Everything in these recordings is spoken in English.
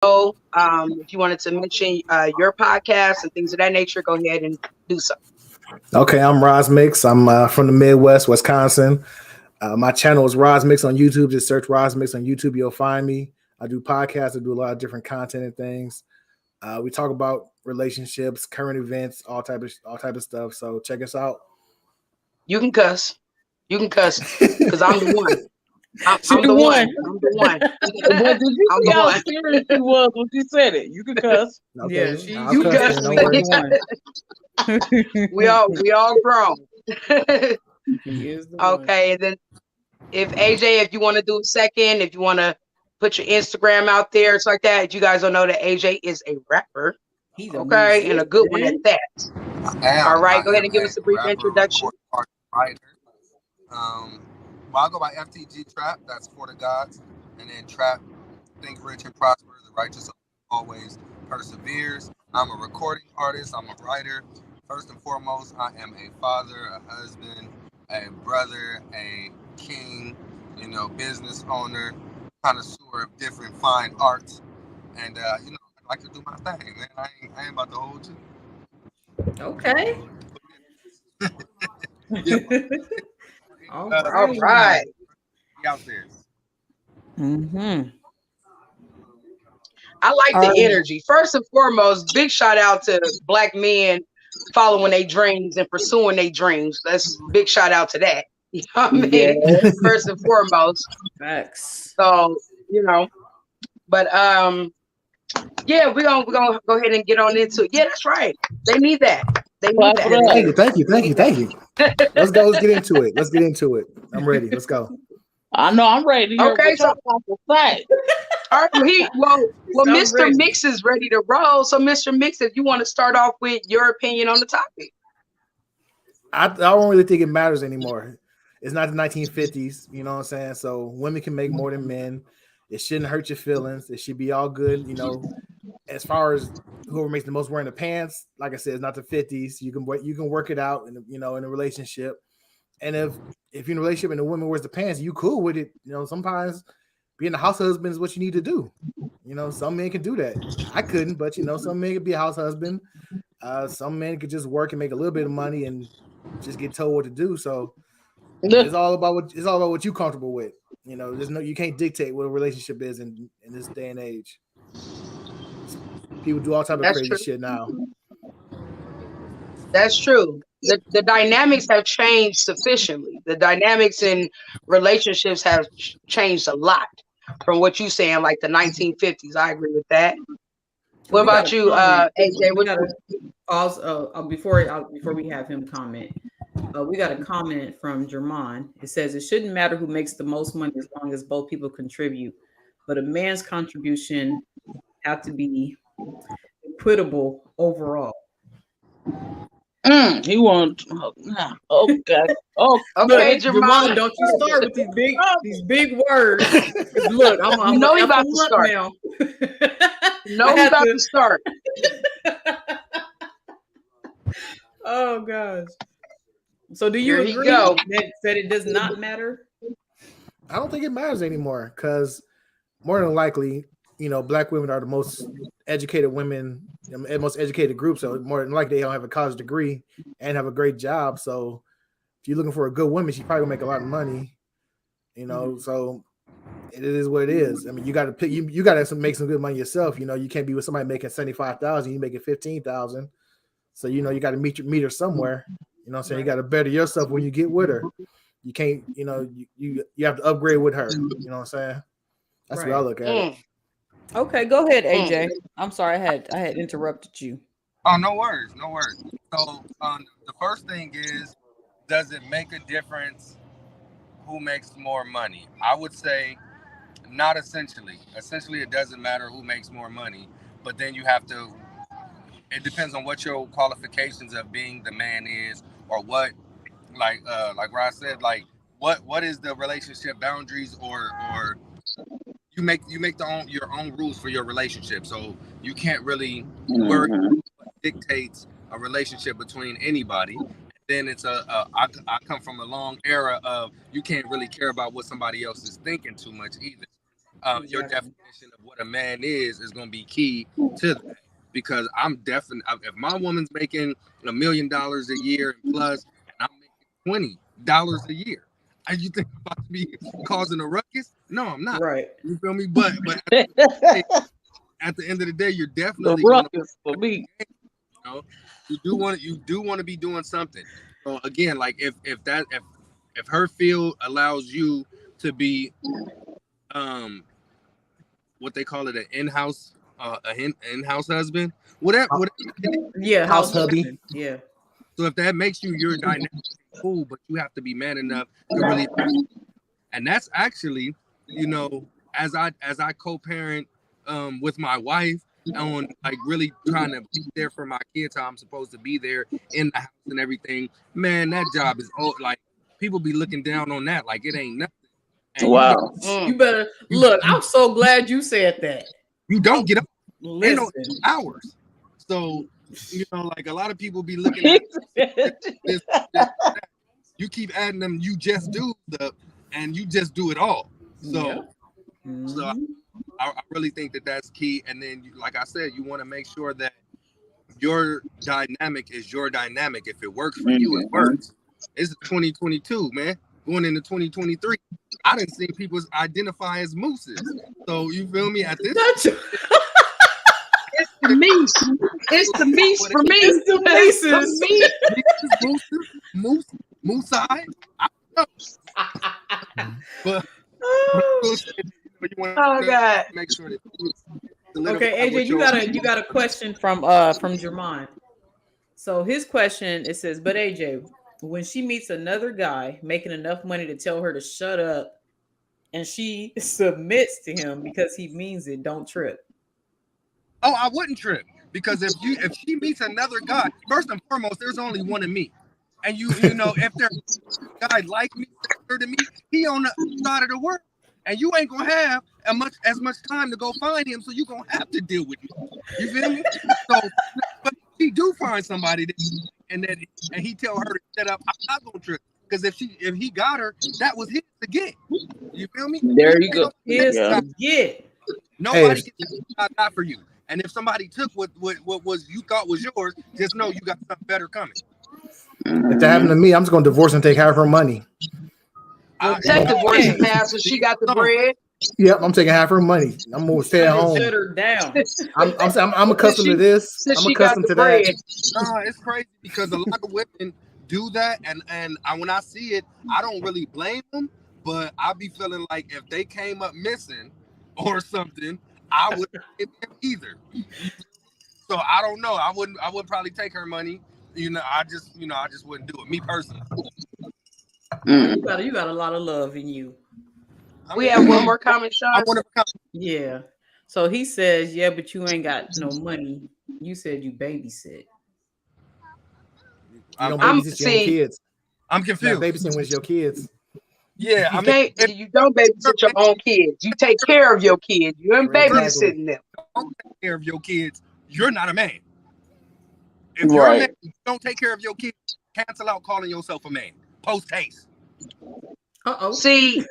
If you wanted to mention your podcast and things of that nature, go ahead and do so. Okay, I'm Ras Mixx. I'm from the Midwest, Wisconsin. My channel is Ras Mixx on YouTube. Just search Ras Mixx on YouTube. You'll find me. I do podcasts. I do a lot of different content and things. We talk about relationships, current events, all type of stuff. So check us out. You can cuss. You can cuss because I'm the one. She I'm the the one. one. I'm the one. But did you I'm see the how one. serious she was when she said it? You can cuss. Okay, Yeah, she I'll You cuss cuss. then. Don't definitely worry. the one. We all grown. He is the one. Okay, and then if AJ, if you want to do a second, if you want to put your Instagram out there, it's like that. You guys don't know that AJ is a rapper. He's a Okay, and a good one at musician. that. All right, go I ahead am and give a us a brief rapper, introduction. record artist, writer. Um, well, I go by FTG Trap. That's for the gods, and then Trap, think rich and prosper. The righteous always perseveres. I'm a recording artist. I'm a writer. First and foremost, I am a father, a husband, a brother, a king. Business owner, connoisseur of different fine arts, and I like to do my thing, man. I ain't about to hold you. Okay. Yeah, All All right. right. be out there. Mm-hmm. I like All the right. energy. First and foremost, big shout out to black men following their dreams and pursuing their dreams. That's big shout out to that. You know what I mean? Yes. First and foremost. Facts. So, you know, but yeah, we're gonna go ahead and get on into it. Yeah, that's right. They need that. They need Clap that. it Thank up. you, thank you, They thank need you, that. thank you. Let's go. Let's get into it. Let's get into it. I'm ready. Let's go. I know I'm ready to hear Okay, what so y'all got to say. all right, well, I'm Mr. ready. Mix is ready to roll. So, Mr. Mix, if you want to start off with your opinion on the topic. I don't really think it matters anymore. It's not the 1950s, you know what I'm saying? So women can make more than men. It shouldn't hurt your feelings. It should be all good, As far as whoever makes the most wearing the pants, like I said, it's not the 50s. You can work it out in a relationship. And if you're in a relationship and the woman wears the pants, you cool with it. Sometimes being a house husband is what you need to do. Some men can do that. I couldn't, but some men could be a house husband. Some men could just work and make a little bit of money and just get told what to do. So it's all about what you're comfortable with. You can't dictate what a relationship is in this day and age. People do all type of That's crazy true. shit now. That's true. The dynamics have changed sufficiently. The dynamics in relationships have changed a lot from what you saying, like the 1950s. I agree with that. What We got about a you, comment. AJ? We got a also before we have him comment. We got a comment from Jermon. It says it shouldn't matter who makes the most money as long as both people contribute, but a man's contribution have to be equitable overall. He wants okay. Oh, Okay, look, Jermon, Jamal. don't you start with these big words. 'Cause look, You I'm know he gonna F about him to up start. now. You know I he had about to. to start. Oh gosh. So do you Here he agree go. that it does not matter? I don't think it matters anymore because more than likely, black women are the most educated women, the most educated group. So more than likely, they don't have a college degree and have a great job. So if you're looking for a good woman, she probably gonna make a lot of money. So it is what it is. I mean, you got to pick. You got to make some good money yourself. You can't be with somebody making 75,000. You making 15,000. So you got to meet her somewhere. You know what I'm saying? You got to better yourself when you get with her. You can't. You have to upgrade with her. You know what I'm saying? That's the way I Right. look at it. Okay, go ahead, Mm. AJ. I'm sorry, I had interrupted you. Oh, no worries, no worries. So, the first thing is, does it make a difference who makes more money? I would say not essentially. Essentially, it doesn't matter who makes more money, but then you have to. It depends on what your qualifications of being the man is, or what, like Ross said, like what is the relationship boundaries, or you make your own rules for your relationship, so you can't really worry what dictates a relationship between anybody. Then I come from a long era of you can't really care about what somebody else is thinking too much either. your Exactly. definition of what a man is going to be key to that. Because I'm definitely, if my woman's making $1 million a year and plus, and I'm making $20 a year, are you think I'm about to be causing a ruckus? No, I'm not. Right. You feel me? But at the end of the day, you're The definitely going to, ruckus for me. you know, you do want to be doing something. So again, like if her field allows you to be what they call it, an in-house in-house husband, whatever. Yeah. House hubby. husband. Yeah. So if that makes you your dynamic, cool, but you have to be man enough to really, and that's actually, you know, as I co-parent with my wife on like really trying to be there for my kids how I'm supposed to be there in the house and everything, man, that job is like people be looking down on that like it ain't nothing. And Wow. You better look. I'm so glad you said that. you don't get up, ain't no Listen. hours. So you know, like a lot of people be looking at this, you keep adding them, you just do and you just do it all. So, Yeah. so I really think that that's key. And then, like I said, you want to make sure that your dynamic is your dynamic. If it works for you, it works. It's 2022, man. Going into 2023, I didn't see people identify as mooses. So you feel me? At this, It's the meese. It's the meese for me. It's the Moose, Moosai. But you want Oh God. make sure that Okay, AJ, you got a question from Jermon. So his question, it says, but AJ, when she meets another guy making enough money to tell her to shut up and she submits to him because he means it, don't trip. Oh, I wouldn't trip because if she meets another guy, first and foremost, there's only one of me. And you know, if there's a guy like me, similar to me, he on the side of the world. And you ain't gonna have as much time to go find him, so you're gonna have to deal with me. You feel me? So, but if he do find somebody and he tell her to shut up, I'm not gonna trip because if he got her, that was his to get. You feel me? There you go. His Yeah. to get. Nobody can not for you. And if somebody took what was you thought was yours, just know you got something better coming. If that happened to me, I'm just gonna divorce and take half her money. Take divorce and pass, so she got the bread. Yep, I'm taking half her money. I'm gonna stay at home. Shut her down. I'm accustomed to this. I'm accustomed to that. It's crazy because a lot of women do that, and when I see it, I don't really blame them, but I be feeling like if they came up missing or something, I wouldn't blame them either. So I don't know. I would probably take her money. I just wouldn't do it. Me personally. You got a lot of love in you. We have one more comment, Sean. Yeah. So he says, yeah, but you ain't got no money. You said you babysit. You don't babysit your own kids. I'm confused. Babysitting with your kids. Yeah, you don't babysit your own kids. You take care of your kids. You ain't babysitting them. Don't take care of your kids. You're not a man. If you're a man, you don't take care of your kids. Cancel out calling yourself a man. Post haste. See,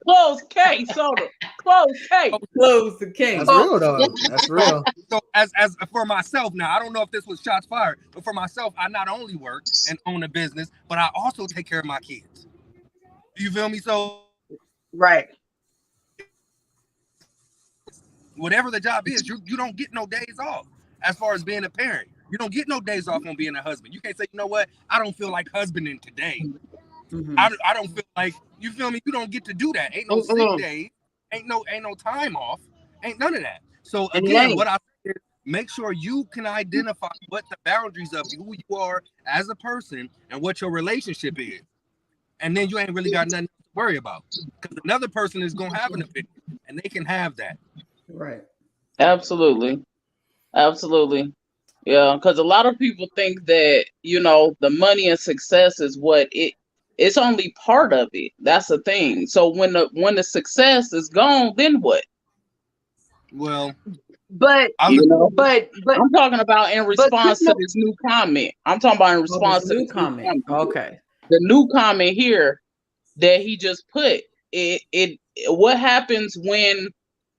Close case, soda. Close case. Close the case. That's real though. That's real. So as for myself now, I don't know if this was shots fired, but for myself, I not only work and own a business, but I also take care of my kids. You feel me? So right. Whatever the job is, you don't get no days off. As far as being a parent, you don't get no days off on being a husband. You can't say, you know what, I don't feel like husbanding today. Mm-hmm. I don't feel like, you feel me? You don't get to do that. Ain't no sick days. Ain't no time off. Ain't none of that. So again, what I say is make sure you can identify what the boundaries of who you are as a person and what your relationship is. And then you ain't really got nothing to worry about. Because another person is gonna have an opinion and they can have that. Right. Absolutely. Yeah, because a lot of people think that, the money and success is it's only part of it. That's the thing. So when the success is gone, then what? Well, but I'm talking about in response to this new comment. I'm talking about in response to the new comment. Okay. The new comment here that he just put what happens when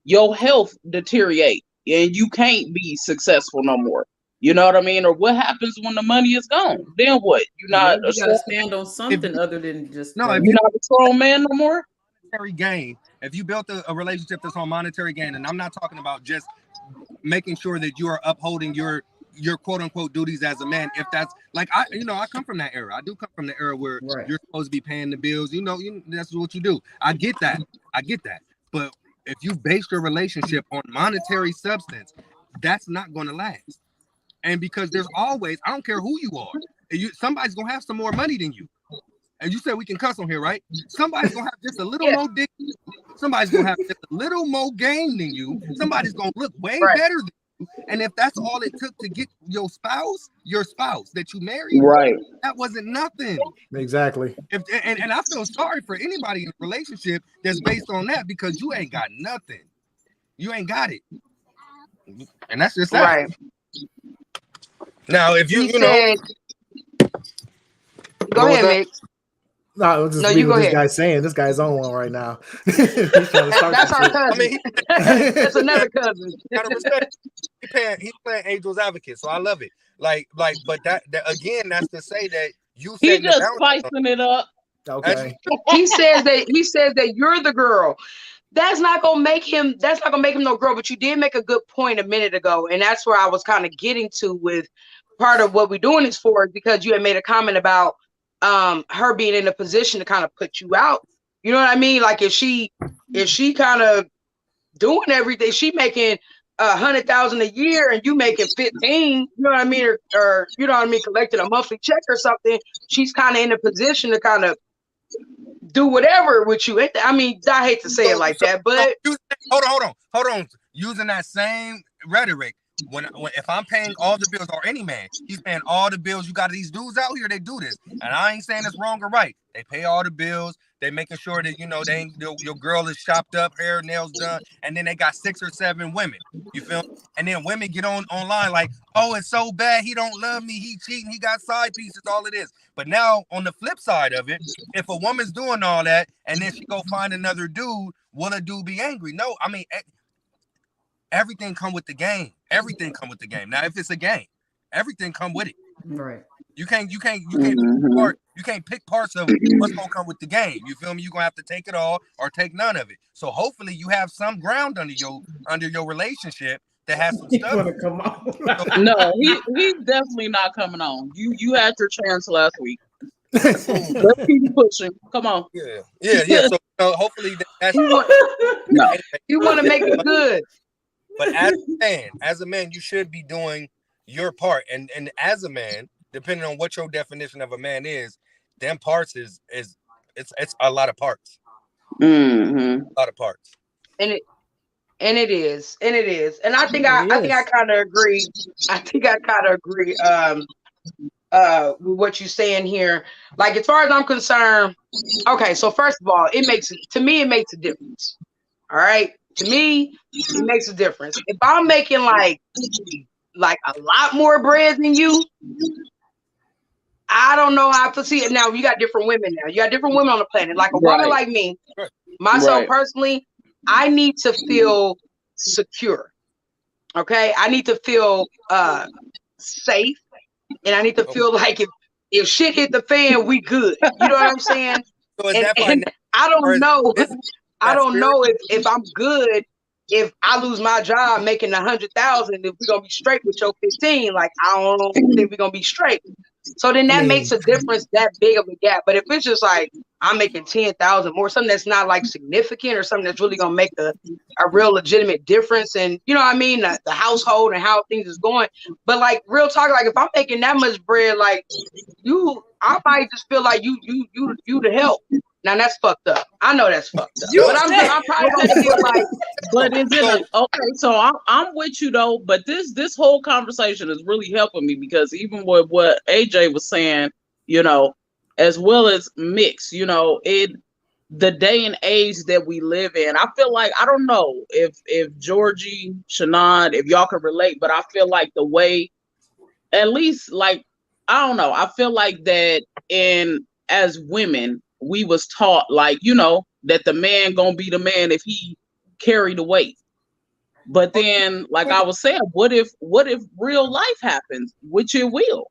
your health deteriorate and you can't be successful no more? You know what I mean? Or what happens when the money is gone? Then what? You're Yeah, not a you got to strong, stand on something other than just No, the, if you're you not a strong man no more. monetary gain, if you built a relationship that's on monetary gain, and I'm not talking about just making sure that you are upholding your quote unquote duties as a man. If that's like I come from that era. I do come from the era where right. you're supposed to be paying the bills. That's what you do. I get that. But if you base your relationship on monetary substance, that's not going to last. And because there's always, I don't care who you are, somebody's gonna have some more money than you. And you said we can cuss on here, right? Somebody's gonna have just a little Yeah. more dick. Somebody's gonna have just a little more game than you. Somebody's gonna look way Right. better than you. And if that's all it took to get your spouse that you married, Right. that wasn't nothing. Exactly. And I feel sorry for anybody in a relationship that's based on that, because you ain't got nothing. You ain't got it. And that's just that. Right. Now, if He said, go ahead, Mick. No, I was just No, reading you what go this ahead. guy's saying. This guy's on one right now. He's trying to start That's some our shit. cousin. That's another cousin. Gotta respect. He's playing Angel's Advocate, so I love it. But that again, that's to say that you He setting the just boundary. spicing it up. Okay. He says that you're the girl. That's not gonna make him no girl. But you did make a good point a minute ago, and that's where I was kind of getting to with part of what we're doing this for, because you had made a comment about her being in a position to kind of put you out. You know what I mean? Like if she kind of doing everything, she making 100,000 a year and you making 15, you know what I mean, or you know what I mean, collecting a monthly check or something. She's kind of in a position to kind of do whatever with you. I mean, I hate to say it like that, but Hold on. Using that same rhetoric, when if I'm paying all the bills, or any man, he's paying all the bills. You got these dudes out here, they do this, and I ain't saying it's wrong or right. They pay all the bills. They making sure that they ain't, your girl is chopped up, hair, nails done, and then they got 6 or 7 women. You feel me? And then women get online like, oh, it's so bad, he don't love me, he cheating, he got side pieces, all it is. But now on the flip side of it, if a woman's doing all that and then she go find another dude, will a dude be angry? No, I mean, everything come with the game. Everything come with the game. Now, if it's a game, everything come with it. Right. You can't Mhm. you can't pick parts of what's gonna come with the game. You feel me? You're gonna have to take it all or take none of it. So hopefully you have some ground under your relationship that has some You stuff. want to come on? No, he's definitely not coming on. You had your chance last week. Let's keep pushing. Come on. Yeah. So hopefully that's you want, No. you want to make it good. But as a man, you should be doing your part. And as a man, depending on what your definition of a man is, them parts is it's a lot of parts. Mm-hmm. A lot of parts. And it is. And I think I kind of agree. With what you're saying here. Like as far as I'm concerned, okay, so first of all, it makes a difference. All right. To me, it makes a difference. If I'm making like a lot more bread than you, I don't know how to see it. Now you got different women now. You got different women on the planet. Like a woman like me, myself personally, I need to feel secure. Okay. I need to feel safe. And I need to feel like if shit hit the fan, we good. You know what I'm saying? So is And that I don't know. I don't spirit? know if I'm good if I lose my job making 100,000, if we're gonna be straight with your 15. Like I don't think we're gonna be straight. So then that makes a difference, that big of a gap. But if it's just like I'm making 10,000 more, something that's not like significant or something that's really gonna make a real legitimate difference, and you know what I mean, the household and how things is going. But like real talk, like if I'm making that much bread, like I might just feel like you the help. Now that's fucked up. I know that's fucked up. But I'm probably gonna feel like. But is it okay? So I'm with you though. But this whole conversation is really helping me, because even with what AJ was saying, as well as Mix, the day and age that we live in, I feel like, I don't know if Georgie, Shannon, if y'all can relate, but I feel like the way, at least like, I don't know, I feel like that as women, we was taught like, that the man gonna be the man if he carry the weight. But then, like I was saying, what if real life happens, which it will,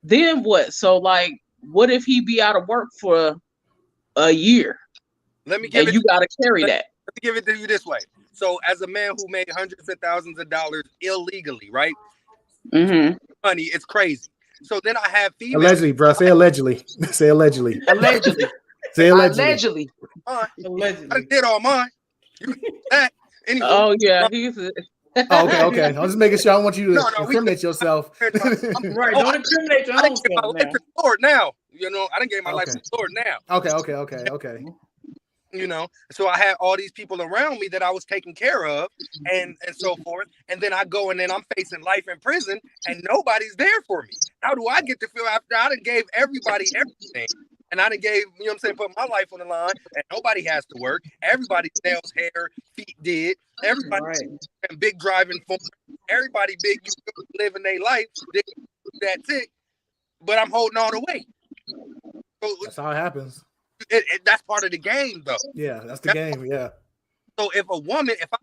then what? So like, what if he be out of work for a year Let me give and it. you gotta carry Let, that? let me give it to you this way. So, as a man who made hundreds of thousands of dollars illegally, right? Mm-hmm. Money, it's crazy. So then I have females. Allegedly, bro. Say allegedly. Say allegedly. Allegedly. Say allegedly. Allegedly. I Allegedly. did all mine. You can do that. Anywho, Oh yeah, he's Oh, okay. I was just making sure. I don't want you to No, incriminate yourself. Right. Oh, Don't incriminate your I own didn't give my self life now. to the Lord now. I didn't give my life Okay. to the Lord now. Okay. So I had all these people around me that I was taking care of and so forth. And then I go and then I'm facing life in prison and nobody's there for me. How do I get to feel after I done gave everybody everything? And I done gave, put my life on the line and nobody has to work. Everybody's nails, hair, feet did. Everybody and big driving form. Everybody big, living their life. That's it. But I'm holding all the weight. So That's how it happens. that's part of the game, though. Yeah, that's the game. Yeah. So if I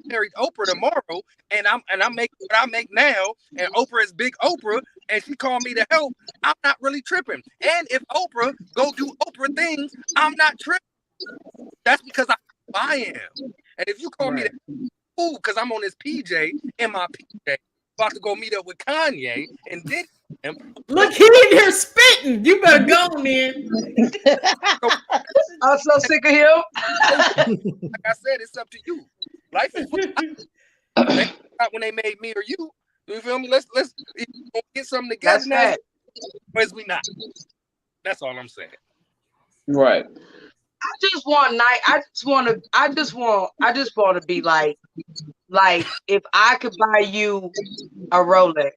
married Oprah tomorrow and I make what I make now, and Oprah is big Oprah, and she called me to help, I'm not really tripping. And if Oprah go do Oprah things, I'm not tripping. That's because I am. And if you call me to fool because I'm on this PJ in my PJ, about to go meet up with Kanye and did him. Look, he in here spitting. You better go, man. I'm so sick of him. Like I said, it's up to you. Life is not when they made me or you. You feel me? Let's get something together That's now. that. Or is we not? That's all I'm saying. right. I just want to be like if I could buy you a Rolex,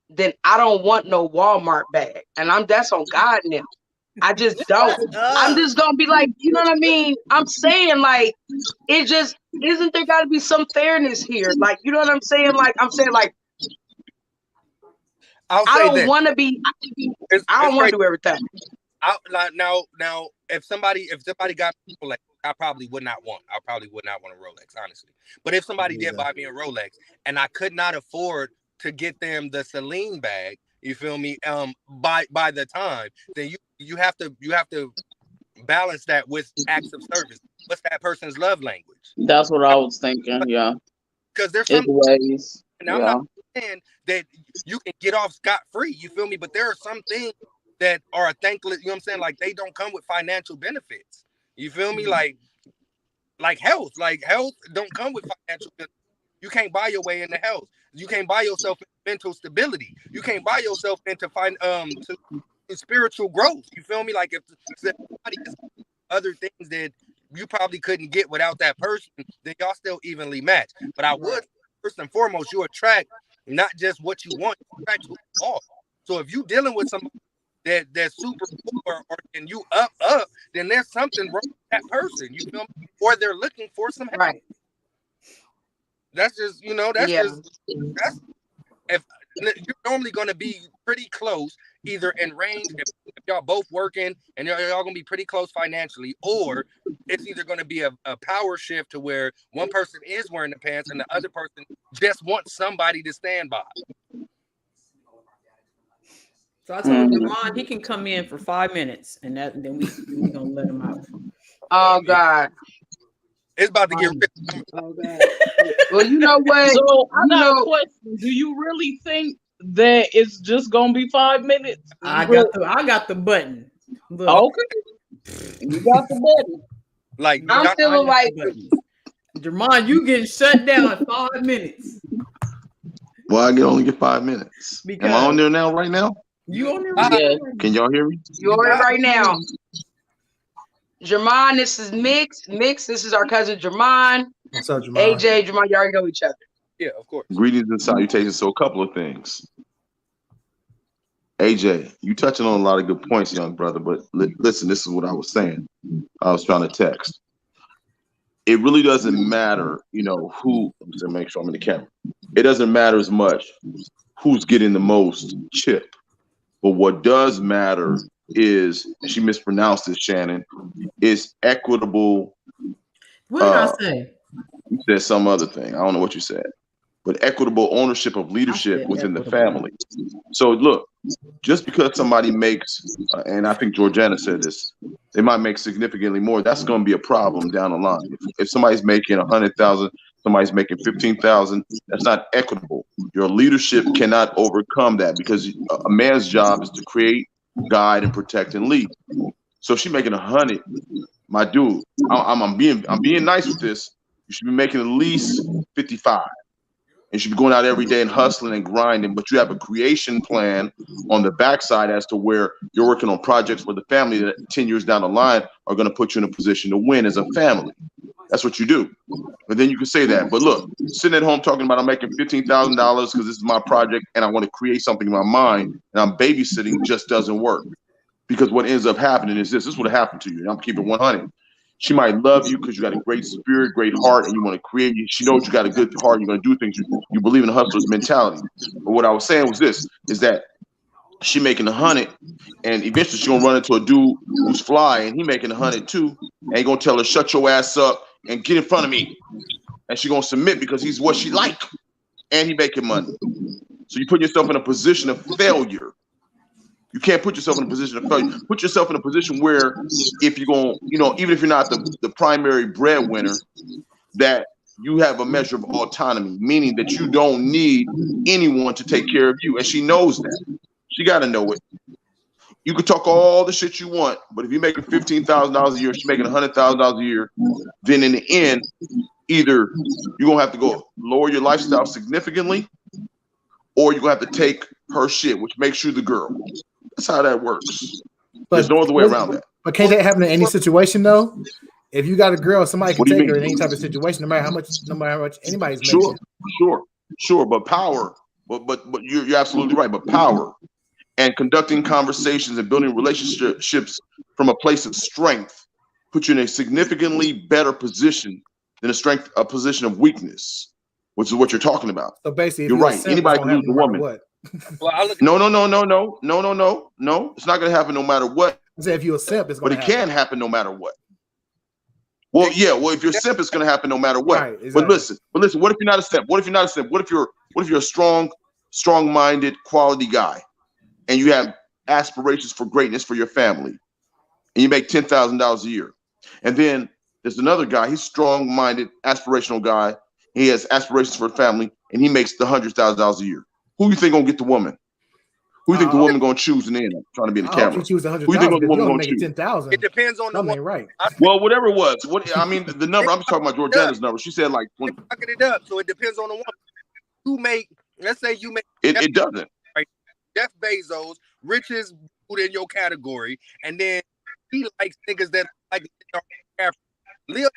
then I don't want no Walmart bag. And that's on God now. I just don't. I'm just gonna be like, you know what I mean? I'm saying like it just isn't there gotta be some fairness here? Like, you know what I'm saying? Like I'm saying like I'll I say don't this. wanna be I don't wanna do everything. Now, if somebody got me a Rolex, I probably would not want a Rolex, honestly. But if somebody did buy me a Rolex and I could not afford to get them the Celine bag, you feel me? By the time, then you have to balance that with acts of service. What's that person's love language? That's what I was thinking. Yeah, Because there's it's some ways. and I'm not saying that you can get off scot-free, you feel me? But there are some things that are thankless, you know what I'm saying? Like they don't come with financial benefits. You feel me? Like health. Like health don't come with financial benefits. You can't buy your way into health. You can't buy yourself mental stability. You can't buy yourself into to spiritual growth. You feel me? Like if somebody has other things that you probably couldn't get without that person, then y'all still evenly match. But I would first and foremost, you attract not just what you want, you attract who you are. So if you dealing with somebody that's super poor or and you up, then there's something wrong with that person. You feel me? Or they're looking for some help. Right. That's just, that's if you're normally going to be pretty close, either in range if y'all both working and y'all going to be pretty close financially, or it's either going to be a power shift to where one person is wearing the pants and the other person just wants somebody to stand by. So I told Devon he can come in for 5 minutes, and then we gonna let him out. Oh God. It's about to get Oh God. Well, you know what? So I got a question. Do you really think that it's just gonna be 5 minutes? I got the button. Look. Okay. You got the button. Like I'm feeling like Jermon, you getting shut down in 5 minutes. Well, I can only get 5 minutes. Am I on there now? Right now? You on there? Right now? Can y'all hear me? You're on it right now. Jermon, this is Mixx. Mixx, this is our cousin Jermon. What's up, Jermon? AJ, Jermon, you already know each other. Yeah, of course. Greetings and salutations. So a couple of things. AJ, you touching on a lot of good points, young brother, but listen, this is what I was saying. I was trying to text. It really doesn't matter, who, to make sure I'm in the camera. It doesn't matter as much who's getting the most chip. But what does matter is, and she mispronounced it, Shannon, is equitable. What did I say? You said some other thing. I don't know what you said, but equitable ownership of leadership said within the equitable. family. So look, just because somebody makes, and I think Georgiana said this, they might make significantly more. That's going to be a problem down the line. If somebody's making 100,000, somebody's making 15,000, that's not equitable. Your leadership cannot overcome that, because a man's job is to create, guide, and protect and lead. So if she's making 100, my dude, I'm being nice with this. You should be making at least 55. And you should be going out every day and hustling and grinding, but you have a creation plan on the backside as to where you're working on projects for the family that 10 years down the line are going to put you in a position to win as a family. That's what you do. But then you can say that. But look, sitting at home talking about I'm making $15,000 because this is my project and I want to create something in my mind and I'm babysitting just doesn't work. Because what ends up happening is this would have happened to you. And I'm keeping 100. She might love you because you got a great spirit, great heart, and you want to create. She knows you got a good heart. You're going to do things. You believe in a hustler's mentality. But what I was saying was this, is that she making 100, and eventually she's going to run into a dude who's fly, and he making 100 too, and he going to tell her, shut your ass up and get in front of me. And she's going to submit because he's what she like, and he making money. So you put yourself in a position of failure. You can't put yourself in a position of failure. Put yourself in a position where if you're going, even if you're not the primary breadwinner, that you have a measure of autonomy, meaning that you don't need anyone to take care of you. And she knows that. She got to know it. You can talk all the shit you want, but if you're making $15,000 a year, she's making $100,000 a year, then in the end, either you're going to have to go lower your lifestyle significantly, or you're going to have to take her shit, which makes you the girl. That's how that works. But there's no other way around that. But can't that happen in any situation though? If you got a girl, somebody can take her in any type of situation, no matter how much anybody's making. Sure. But power, but you're absolutely right. But power and conducting conversations and building relationships from a place of strength put you in a significantly better position than a position of weakness, which is what you're talking about. So basically, you're right. Anybody can lose a woman. What? No. It's not going to happen no matter what. So if you're a simp, it's going to happen. But it can happen no matter what. Well, yeah. Well, if you're a simp, it's going to happen no matter what. Right, exactly. But listen. What if you're not a simp? What if you're not a simp? What if you're a strong-minded, quality guy, and you have aspirations for greatness for your family, and you make $10,000 a year, and then there's another guy. He's strong-minded, aspirational guy. He has aspirations for a family, and he makes $100,000 a year. Who you think gonna get the woman? Who you think the woman gonna choose in the end? I'm trying to be in the camera. Who you think the woman gonna choose? 10,000. It depends on the woman. Right. Well, whatever it was. The number. I'm talking about Georgiana's number. She said like 20. Fucking it up. So it depends on the woman. Let's say you make. It doesn't. Right. Jeff Bezos, richest dude in your category, and then he likes niggas that like Leo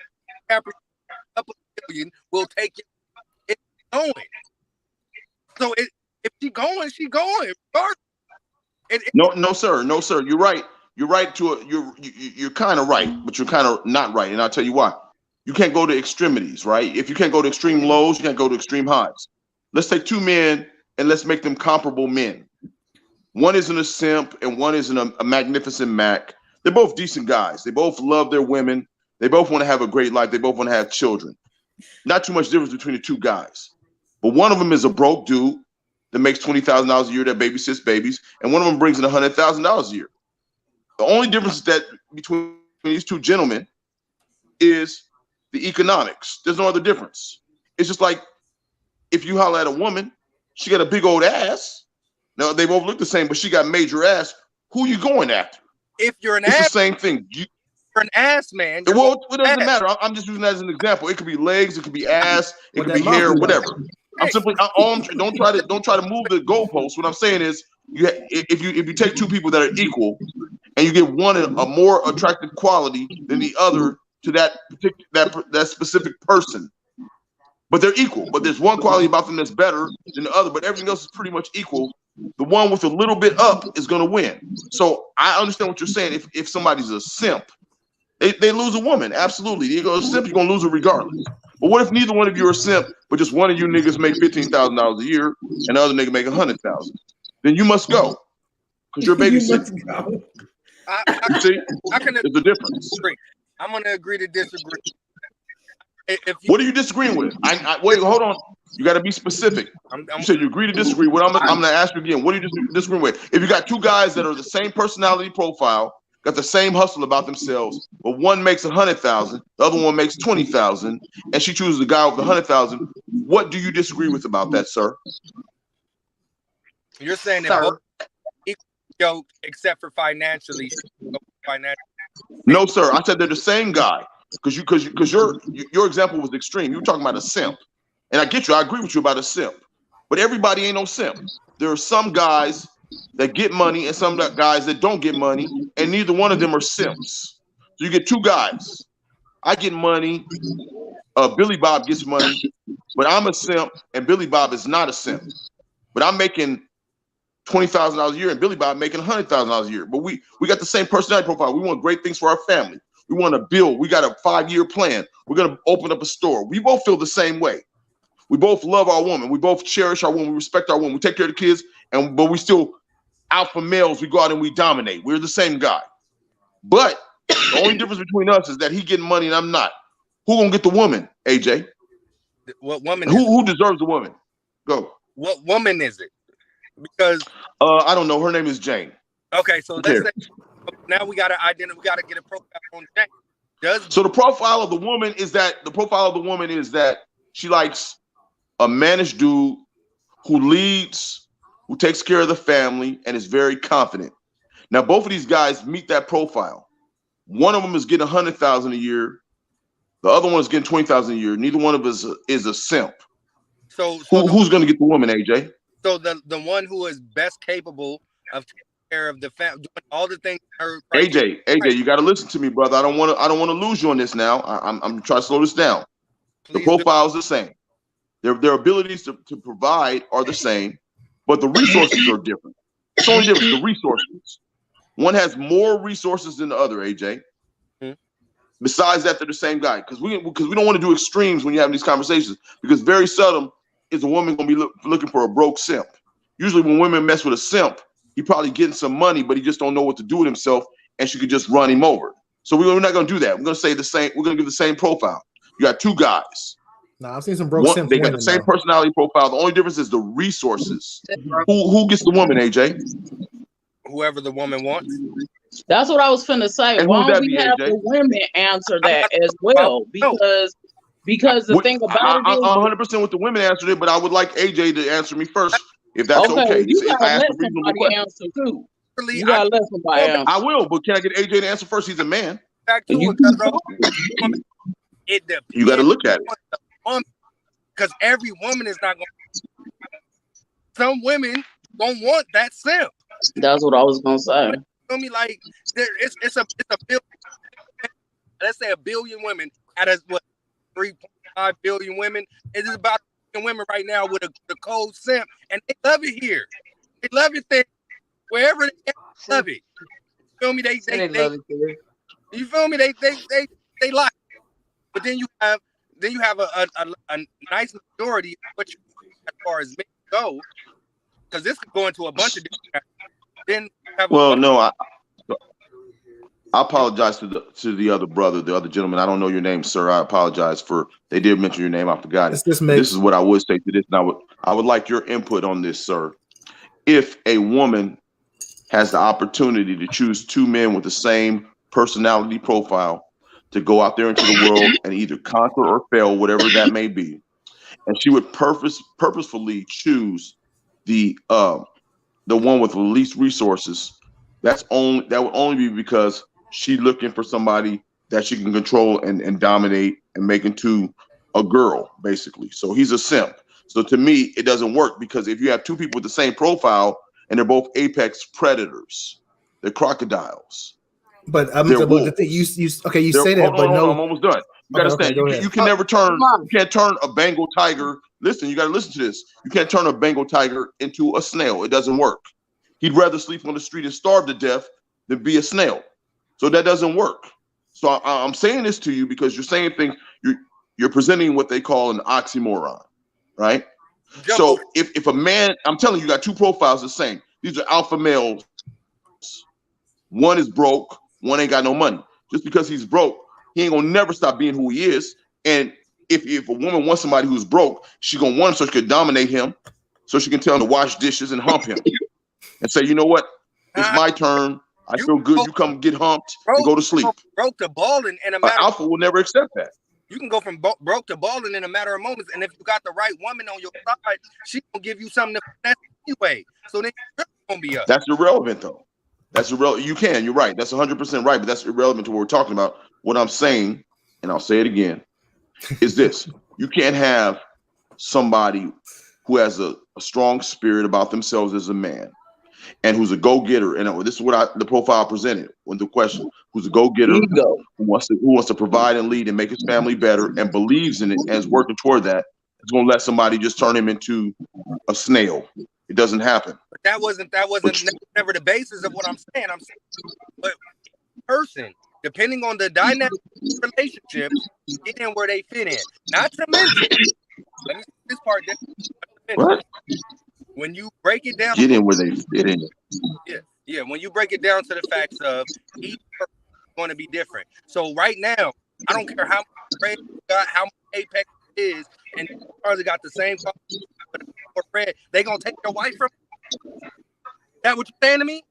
DiCaprio, a couple of billion will take it. It's going. So if she going, she going. No, sir. You're right. You're right you're kind of right, but you're kind of not right. And I'll tell you why. You can't go to extremities, right? If you can't go to extreme lows, you can't go to extreme highs. Let's take two men and let's make them comparable men. One isn't a simp and one isn't a magnificent Mac. They're both decent guys. They both love their women. They both want to have a great life. They both want to have children. Not too much difference between the two guys. But one of them is a broke dude that makes $20,000 a year that babysits babies, and one of them brings in $100,000 a year. The only difference that between these two gentlemen is the economics. There's no other difference. It's just like if you holler at a woman, she got a big old ass. Now they both look the same, but she got major ass. Who you going after? If you're an it's ass, the same thing. You're an ass man. Well, it doesn't matter. I'm just using that as an example. It could be legs, it could be ass, it could be hair, whatever. I'm simply don't try to move the goalposts. What I'm saying is, if you take two people that are equal, and you get one a more attractive quality than the other to that specific person, but they're equal. But there's one quality about them that's better than the other, but everything else is pretty much equal. The one with a little bit up is going to win. So I understand what you're saying. If somebody's a simp, they lose a woman. Absolutely. You go a simp, you're going to lose her regardless. But what if neither one of you are simp, but just one of you niggas make $15,000 a year and the other nigga make $100,000? Then you must go because you're babysitting. You see, I can there's a difference. agree. I'm gonna agree to disagree. If you, What are you disagreeing with? Wait, hold on. You got to be specific. You said you agree to disagree. What I'm going to ask you again. What are you disagreeing with? If you got two guys that are the same personality profile, got the same hustle about themselves, but one makes 100,000, the other one makes 20,000, and she chooses the guy with the 100,000, what do you disagree with about that, sir? you're saying that both equal yoked except for financially. No, sir. I said they're the same guy. Because your example was extreme. You were talking about a simp. And I get you, I agree with you about a simp. But everybody ain't no simp. There are some guys that get money and some guys that don't get money, and neither one of them are simps. So you get two guys. I get money, Billy Bob gets money, but I'm a simp, and Billy Bob is not a simp. But I'm making $20,000 a year, and Billy Bob making $100,000 a year. But we got the same personality profile. We want great things for our family. We want to build. We got a 5-year plan. We're going to open up a store. We both feel the same way. We both love our woman. We both cherish our woman. We respect our woman. We take care of the kids, but we still alpha males. We go out and we dominate. We're the same guy. But the only difference between us is that he getting money and I'm not. Who gonna get the woman, AJ? What woman? Who deserves the woman? Go. What woman is it? Because I don't know. Her name is Jane. Okay, so let's say now we gotta identify. We gotta get a profile on Jane. So the profile of the woman is that she likes a managed dude who leads, who takes care of the family, and is very confident. Now, both of these guys meet that profile. One of them is getting 100,000 a year. The other one is getting 20,000 a year. Neither one of us is a simp. So who's going to get the woman, AJ? So the one who is best capable of taking care of the family, doing all the things. AJ, you got to listen to me, brother. I don't want to lose you on this now. I'm trying to slow this down. Please, the profile is the same. Their abilities to provide are the same, but the resources are different. It's only different. The resources. One has more resources than the other, AJ. Besides that, they're the same guy. Because we don't want to do extremes when you're having these conversations. Because very seldom is a woman going to be looking for a broke simp. Usually when women mess with a simp, he probably getting some money, but he just don't know what to do with himself, and she could just run him over. So we're not going to do that. We're going to say the same. We're going to give the same profile. You got two guys. No, I've seen some broke simps. They got the same personality profile. The only difference is the resources. Who gets the woman, AJ? Whoever the woman wants. That's what I was finna say. And why don't we have the women answer that as well? Because the thing about it is, I'm 100% with the women answered it, but I would like AJ to answer me first, if that's okay. You gotta let somebody answer too. You gotta let somebody answer. I will, but can I get AJ to answer first? He's a man. You got to look at it. Because every woman is not going to. Some women don't want that simp. That's what I was gonna say. You feel me? Like it's a billion. Let's say 1 billion women out of what 3.5 billion women. It is about women right now with a cold simp, and they love it here. They love it there, wherever they love it. You feel me? They love it there. You feel me? They like it. But then you have a nice majority of as far as men go, because this could go into a bunch of different. Then I apologize to the other brother, the other gentleman. I don't know your name, sir. I apologize for they did mention your name. I forgot it. This is what I would say to this, and I would like your input on this, sir. If a woman has the opportunity to choose two men with the same personality profile to go out there into the world and either conquer or fail, whatever that may be, and she would purposefully choose the one with the least resources, that would only be because she's looking for somebody that she can control and dominate and make into a girl, basically. So he's a simp. So to me, it doesn't work, because if you have two people with the same profile and they're both apex predators, they're crocodiles. But the thing you say that, but no, I'm almost done. You gotta understand, you can never turn. You can't turn a Bengal tiger. Listen, you gotta listen to this. You can't turn a Bengal tiger into a snail. It doesn't work. He'd rather sleep on the street and starve to death than be a snail. So that doesn't work. So I'm saying this to you because you're saying things. You're presenting what they call an oxymoron, right? So if a man, I'm telling you, got two profiles the same. These are alpha males. One is broke, one ain't got no money. Just because he's broke, he ain't gonna never stop being who he is. And if a woman wants somebody who's broke, she gonna want him so she can dominate him, so she can tell him to wash dishes and hump him, and say, you know what, it's my turn. I feel good. You come get humped and go to sleep. Broke to balling in a An matter. alpha will never accept that. You can go from broke to balling in a matter of moments, and if you got the right woman on your side, she gonna give you something to finesse anyway. So then you're gonna be up. That's irrelevant, though. That's irrelevant. You can. You're right. That's 100% right, but that's irrelevant to what we're talking about. What I'm saying, and I'll say it again, is this: you can't have somebody who has a strong spirit about themselves as a man, and who's a go-getter. And this is what the profile presented with the question: who's a go-getter, who wants to provide and lead and make his family better, and believes in it and is working toward that. It's going to let somebody just turn him into a snail. It doesn't happen. But that wasn't never the basis of what I'm saying. I'm saying, but person, depending on the dynamic relationship, get in where they fit in. Not to mention, let me say this part. What? When you break it down, get in where they fit in. Yeah. When you break it down to the facts of each person is going to be different. So right now, I don't care how much bread you got, how much apex it is, and you probably got the same bread. They gonna take your wife from you? That what you're saying to me?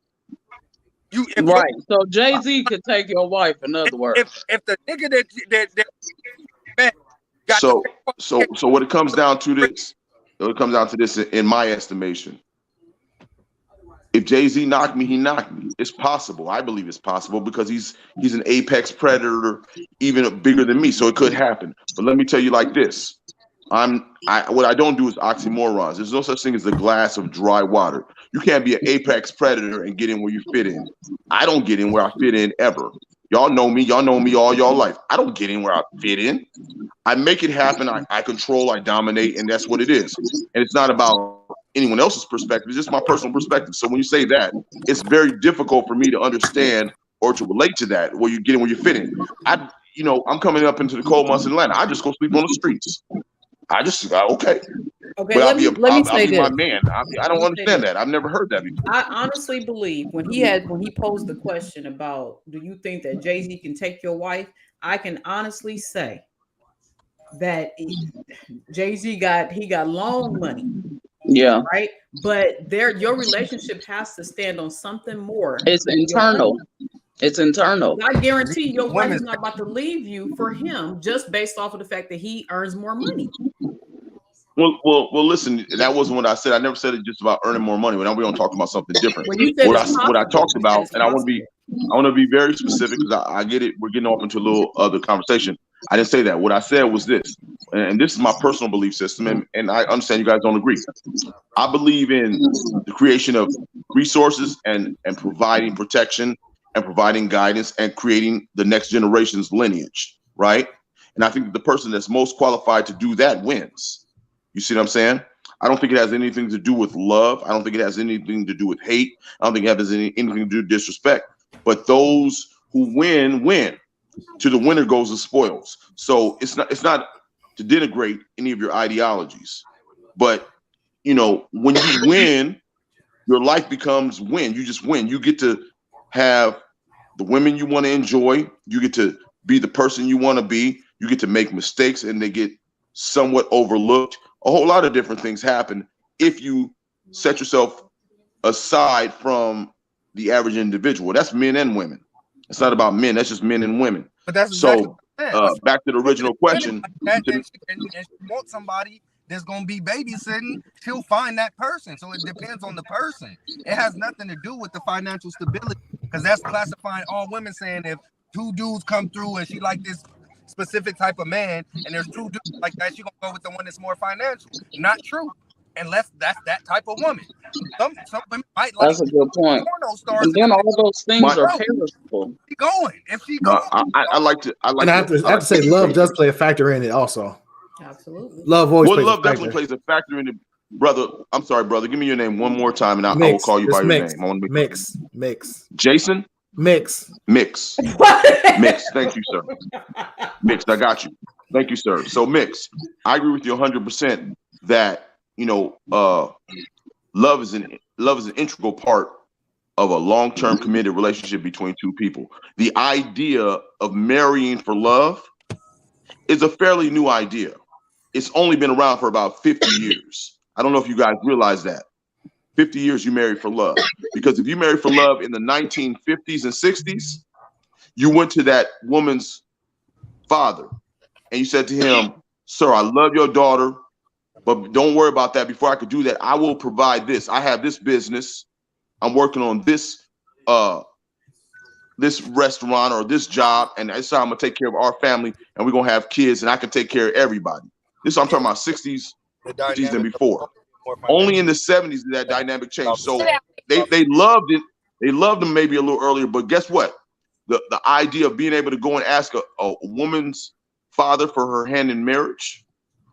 Right. So Jay-Z could take your wife. In other words, if the nigga that got so what it comes down to this. It comes down to this, in my estimation. If Jay-Z knocked me, he knocked me. It's possible. I believe it's possible because he's an apex predator, even bigger than me. So it could happen. But let me tell you like this: what I don't do is oxymorons. There's no such thing as the glass of dry water. You can't be an apex predator and get in where you fit in. I don't get in where I fit in ever. Y'all know me. Y'all know me all y'all life. I don't get in where I fit in. I make it happen. I control, I dominate, and that's what it is. And it's not about anyone else's perspective. It's just my personal perspective. So when you say that, it's very difficult for me to understand or to relate to that, where you get in where you fit in. I'm coming up into the cold months in Atlanta. I just go sleep on the streets. I just, okay. Okay, But let me I'll say be this. my man. I don't understand that. I've never heard that before. I honestly believe when he posed the question about, do you think that Jay-Z can take your wife? I can honestly say that Jay-Z got long money. Yeah. Right. But your relationship has to stand on something more. It's internal. It's internal. I guarantee your wife is not about to leave you for him just based off of the fact that he earns more money. Well, listen, that wasn't what I said. I never said it just about earning more money. But now we're gonna talk about something different. When you said what I talked about, and I want to be very specific because I get it. We're getting off into a little other conversation. I didn't say that. What I said was this, and this is my personal belief system, and I understand you guys don't agree. I believe in the creation of resources and providing protection and providing guidance and creating the next generation's lineage, right? And I think that the person that's most qualified to do that wins. You see what I'm saying? I don't think it has anything to do with love. I don't think it has anything to do with hate. I don't think it has anything to do with disrespect. But those who win. To the winner goes the spoils. So it's not to denigrate any of your ideologies. But when you win, your life becomes win. You just win. You get to have the women you want to enjoy. You get to be the person you want to be. You get to make mistakes and they get somewhat overlooked. A whole lot of different things happen if you set yourself aside from the average individual. That's men and women. It's not about men. That's just men and women. But that's so back to the original question. And she wants somebody that's going to be babysitting. She'll find that person. So it depends on the person. It has nothing to do with the financial stability because that's classifying all women saying if two dudes come through and she like this specific type of man and there's two dudes like that, she going to go with the one that's more financial. Not true. Unless that's that type of woman. Some women might like. That's a good point. Porno stars and then all those things are perishable. She going. If she going. I like to. And I have to say, love does play a factor in it also. Absolutely. Love always plays love a factor. definitely plays a factor in it. Brother, I'm sorry, brother. Give me your name one more time and I will call you by your name. I want to Mixx. Jason? Mixx. Mixx. Thank you, sir. Mixx, I got you. Thank you, sir. So Mixx, I agree with you 100% that love is an integral part of a long-term committed relationship between two people. The idea of marrying for love is a fairly new idea. It's only been around for about 50 years. I don't know if you guys realize that. 50 years you married for love. Because if you married for love in the 1950s and 60s, you went to that woman's father and you said to him, sir, I love your daughter, but don't worry about that. Before I could do that, I will provide this. I have this business. I'm working on this this restaurant or this job, and that's how I'm gonna take care of our family, and we're gonna have kids, and I can take care of everybody. This I'm talking about 60s, 50s, and before. Only in the 70s did that dynamic change. So they loved it. They loved them maybe a little earlier, but guess what? The idea of being able to go and ask a woman's father for her hand in marriage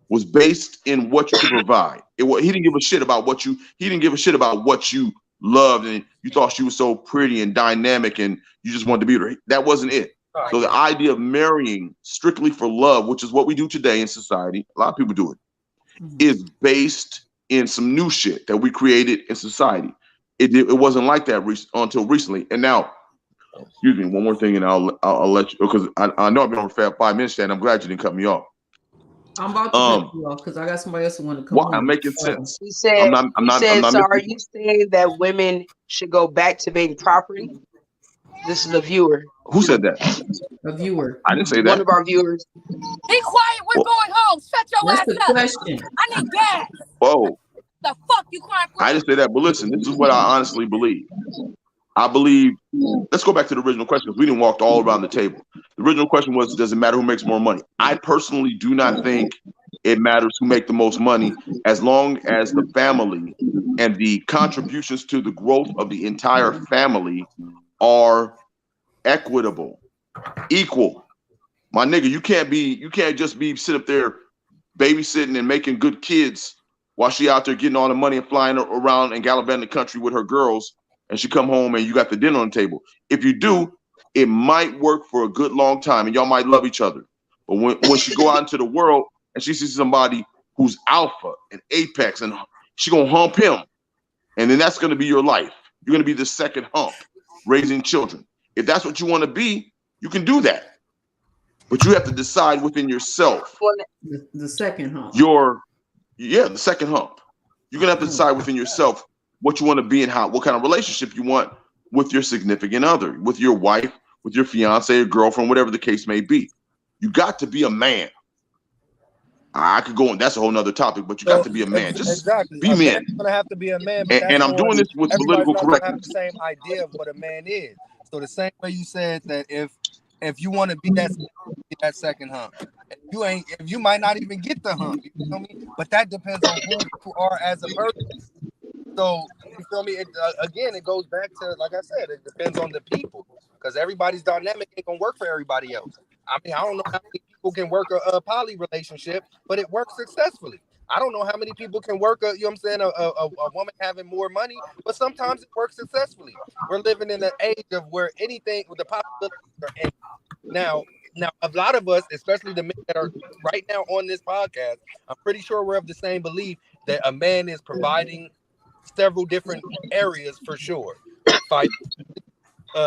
was based in what you could provide. He didn't give a shit about what you. He didn't give a shit about what you loved and you thought she was so pretty and dynamic and you just wanted to be with her. That wasn't it. So the idea of marrying strictly for love, which is what we do today in society, a lot of people do it, is based in some new shit that we created in society. It wasn't like that until recently. And now, excuse me, one more thing, and I'll let you, because I know I've been on for 5 minutes, and I'm glad you didn't cut me off. I'm about to cut you off because I got somebody else who want to come on. I'm making sense. He said, so are you saying that women should go back to being property? This is a viewer. Who said that? A viewer. I didn't say that. One of our viewers. Be quiet. We're going home. Shut your ass up. That's the question. I need gas. Whoa. The fuck you crying for? I didn't say that, but listen, this is what I honestly believe. I believe, let's go back to the original question, because we didn't walk all around the table. The original question was, does it matter who makes more money? I personally do not think it matters who makes the most money, as long as the family and the contributions to the growth of the entire family are equitable, equal. My nigga, you can't just be sit up there babysitting and making good kids while she out there getting all the money and flying around and gallivanting the country with her girls, and she come home and you got the dinner on the table. If you do, it might work for a good long time and y'all might love each other. But when she go out into the world and she sees somebody who's alpha and apex and she gonna hump him, and then that's gonna be your life. You're gonna be the second hump, raising children. If that's what you want to be, you can do that. But you have to decide within yourself. The second hump. The second hump. You're gonna have to decide within yourself what you want to be and what kind of relationship you want with your significant other, with your wife, with your fiance or girlfriend, whatever the case may be. You got to be a man. I could go on, that's a whole nother topic, but you got to be a man. Just be men. You're gonna have to be a man. And I'm doing this with political correctness. Have the same idea of what a man is. So the same way you said that if you want to be that second hump, if you might not even get the hump, you feel me? But that depends on who you are as a person. So you feel me? Again, it goes back to, like I said, it depends on the people, because everybody's dynamic ain't gonna work for everybody else. I mean, I don't know how many people can work a poly relationship, but it works successfully. I don't know how many people can work a woman having more money, but sometimes it works successfully. We're living in an age of where anything with the possibilities are ending. Now, a lot of us, especially the men that are right now on this podcast, I'm pretty sure we're of the same belief that a man is providing several different areas for sure. Fight,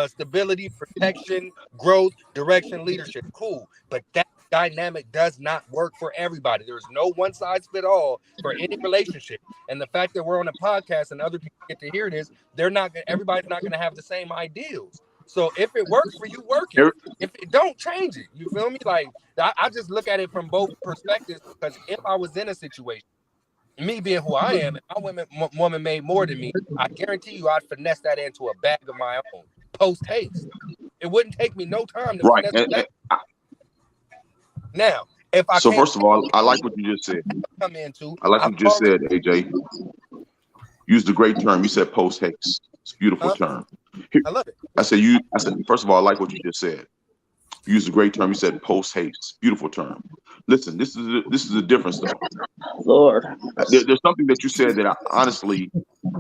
stability, protection, growth, direction, leadership. Cool. But that dynamic does not work for everybody. There's no one size fit all for any relationship. And the fact that we're on a podcast and other people get to hear this, everybody's not going to have the same ideals. So if it works for you, work it. If it don't, change it. You feel me? Like, I just look at it from both perspectives, because if I was in a situation, me being who I am, if my woman made more than me, I guarantee you I'd finesse that into a bag of my own post haste. It wouldn't take me no time to finesse that. Now, if I first of all, I like what you just said. I like what you just said, AJ. Used a great term. You said post haste. It's a beautiful term. I love it. I said, first of all, I like what you just said. You used a great term. You said post haste. Beautiful term. Listen, this is a difference though. Lord, there's something that you said that honestly,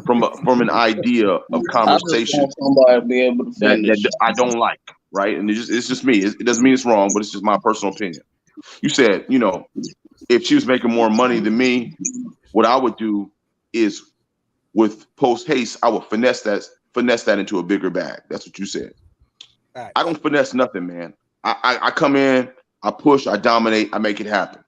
from an idea of conversation, somebody be able to that I don't like, right? And it's just me. It doesn't mean it's wrong, but it's just my personal opinion. You said, if she was making more money than me, what I would do is, with post haste, I would finesse that finesse that into a bigger bag. That's what you said. Right. I don't finesse nothing, man. I come in, I push, I dominate, I make it happen.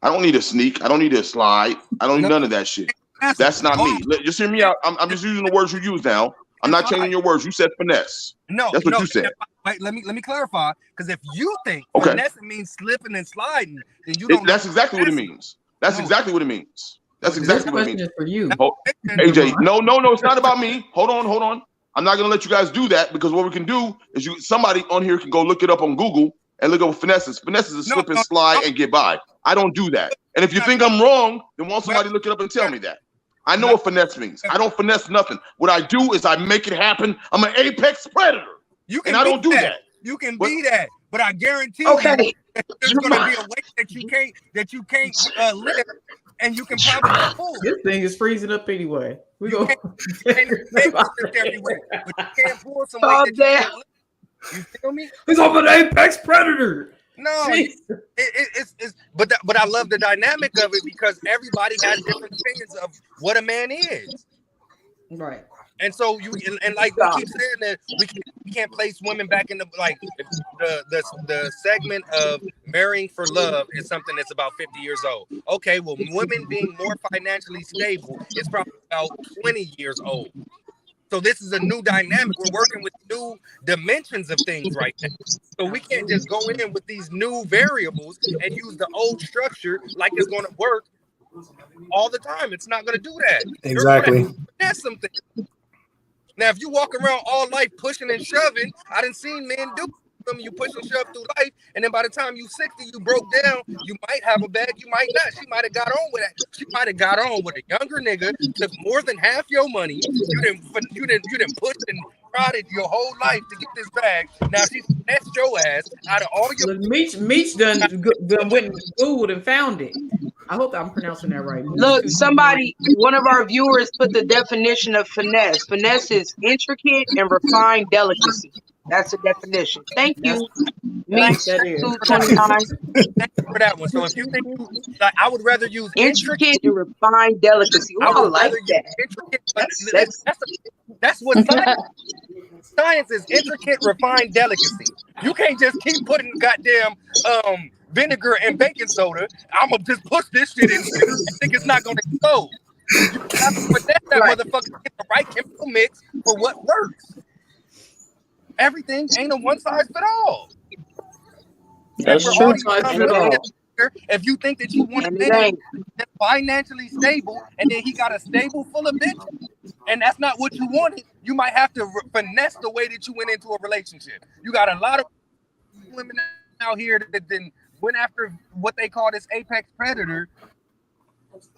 I don't need a sneak. I don't need a slide. I don't need none of that shit. That's not me. Just hear me out. I'm just using the words you use now. I'm not changing your words. You said finesse. No, that's what you said. Wait, let me clarify. Because if you think finesse means slipping and sliding, then you don't. That's exactly what it means. That's exactly what it means. That's exactly what it means. For you, AJ. No, it's not about me. Hold on. I'm not gonna let you guys do that because what we can do is somebody on here can go look it up on Google and look up finesses. Finesses is slip and slide and get by. I don't do that. And if you think I'm wrong, then won't somebody look it up and tell me that? I know what finesse means. I don't finesse nothing. What I do is I make it happen. I'm an apex predator. And I don't do that. You can be that, but I guarantee you there's gonna be a way that you can't live, and you can probably pull. This thing is freezing up anyway. We go everywhere, but you can't pull some way that you can't live. You feel me? He's over an apex predator. No, it's but I love the dynamic of it because everybody has different opinions of what a man is. Right. And so and like we keep saying that we can't place women back in the segment of marrying for love is something that's about 50 years old. Okay, well, women being more financially stable is probably about 20 years old. So this is a new dynamic. We're working with new dimensions of things right now. So we can't just go in with these new variables and use the old structure like it's going to work all the time. It's not going to do that. Exactly. That's something. Now, if you walk around all life pushing and shoving, I done seen men do them. You push and shove through life, and then by the time you 60, you broke down. You might have a bag, you might not. She might have got on with that. She might have got on with a younger nigga, took more than half your money. You didn't push and prodded your whole life to get this bag. Now she snatched your ass out of all your. Meech done went and Googled and found it. I hope I'm pronouncing that right. Look, one of our viewers put the definition of finesse. Finesse is intricate and refined delicacy. That's the definition. Thank you. Meech 229. Thank you for that one. So if you think I would rather use intricate and refined delicacy. I like that. That's what science is. Intricate, refined delicacy. You can't just keep putting goddamn vinegar and baking soda. I'm gonna just push this shit in and think it's not gonna explode. You have to put that motherfucker get the right chemical mix for what works. Everything ain't a one size fit all. That's true. If you think that you want a man that's financially stable and then he got a stable full of bitches, and that's not what you wanted, you might have to finesse the way that you went into a relationship. You got a lot of women out here that then went after what they call this apex predator.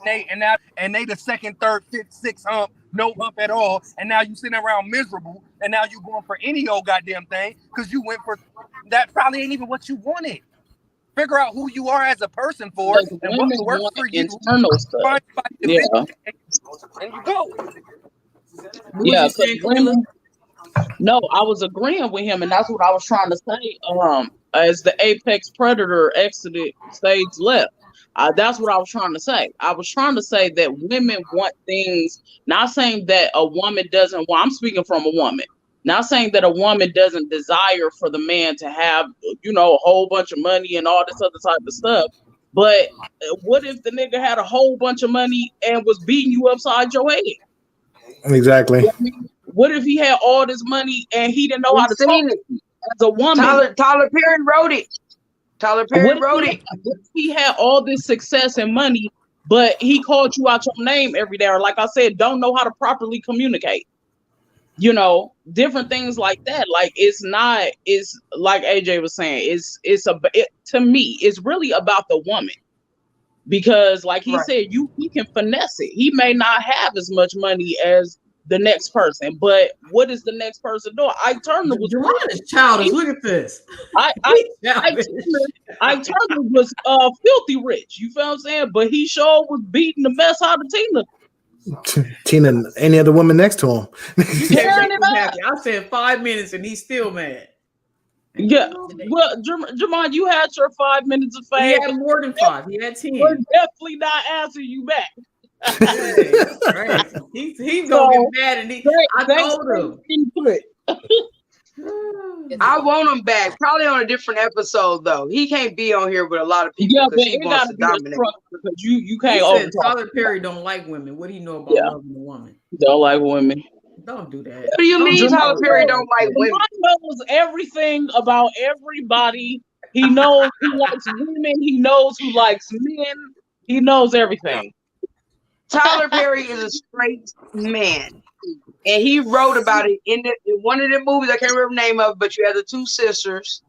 And they the second, third, fifth, sixth hump, no hump at all. And now you sitting around miserable. And now you going for any old goddamn thing because you went for that probably ain't even what you wanted. Figure out who you are as a person for and what works for you. Internal stuff. Yeah. And you go. Yeah. No, I was agreeing with him, and that's what I was trying to say. As the apex predator exited stage left. That's what I was trying to say. I was trying to say that women want things, not saying that a woman doesn't want, I'm speaking from a woman, not saying that a woman doesn't desire for the man to have, a whole bunch of money and all this other type of stuff. But what if the nigga had a whole bunch of money and was beating you upside your head? Exactly. What if he had all this money and he didn't know how to talk as a woman? Tyler Perry wrote it. He had all this success and money, but he called you out your name every day, or like I said, don't know how to properly communicate. Different things like that. Like it's like AJ was saying, to me, it's really about the woman. Because like he said, he can finesse it. He may not have as much money as the next person, but what is the next person doing? Turner was childish. Look at this. Turner was filthy rich. You feel what I'm saying? But he sure was beating the mess out of Tina. Tina, and any other woman next to him. I said 5 minutes and he's still mad. Yeah. Well, Jamon, you had your 5 minutes of fame. He had more than 5. He had 10. We're definitely not answering you back. Right. He's gonna So, get mad, and I thanks told for him. input. I want him back. Probably on a different episode though. He can't be on here with a lot of people Yeah, because but he it wants gotta to be a dominate. structure because you He can't said overtalk. Tyler Perry don't like women. What do you know about Yeah. loving a woman? Don't like women. Don't do that. What do you Don't mean do Tyler that. Perry don't like women? Jamon knows everything about everybody. He knows who likes women. He knows who likes men. He knows everything. Tyler Perry is a straight man. And he wrote about it in one of the movies. I can't remember the name of it, but you had the two sisters.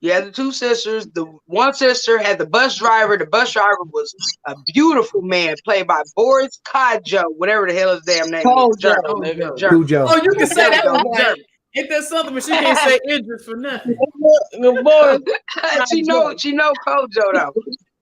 The one sister had the bus driver. The bus driver was a beautiful man, played by Boris Kodjoe, whatever the hell his damn name is. German. Cujo. Oh, you can say There we that go, one right. German. Ain't that something? But she can't say Idris for nothing. The boy, she know Kojo though.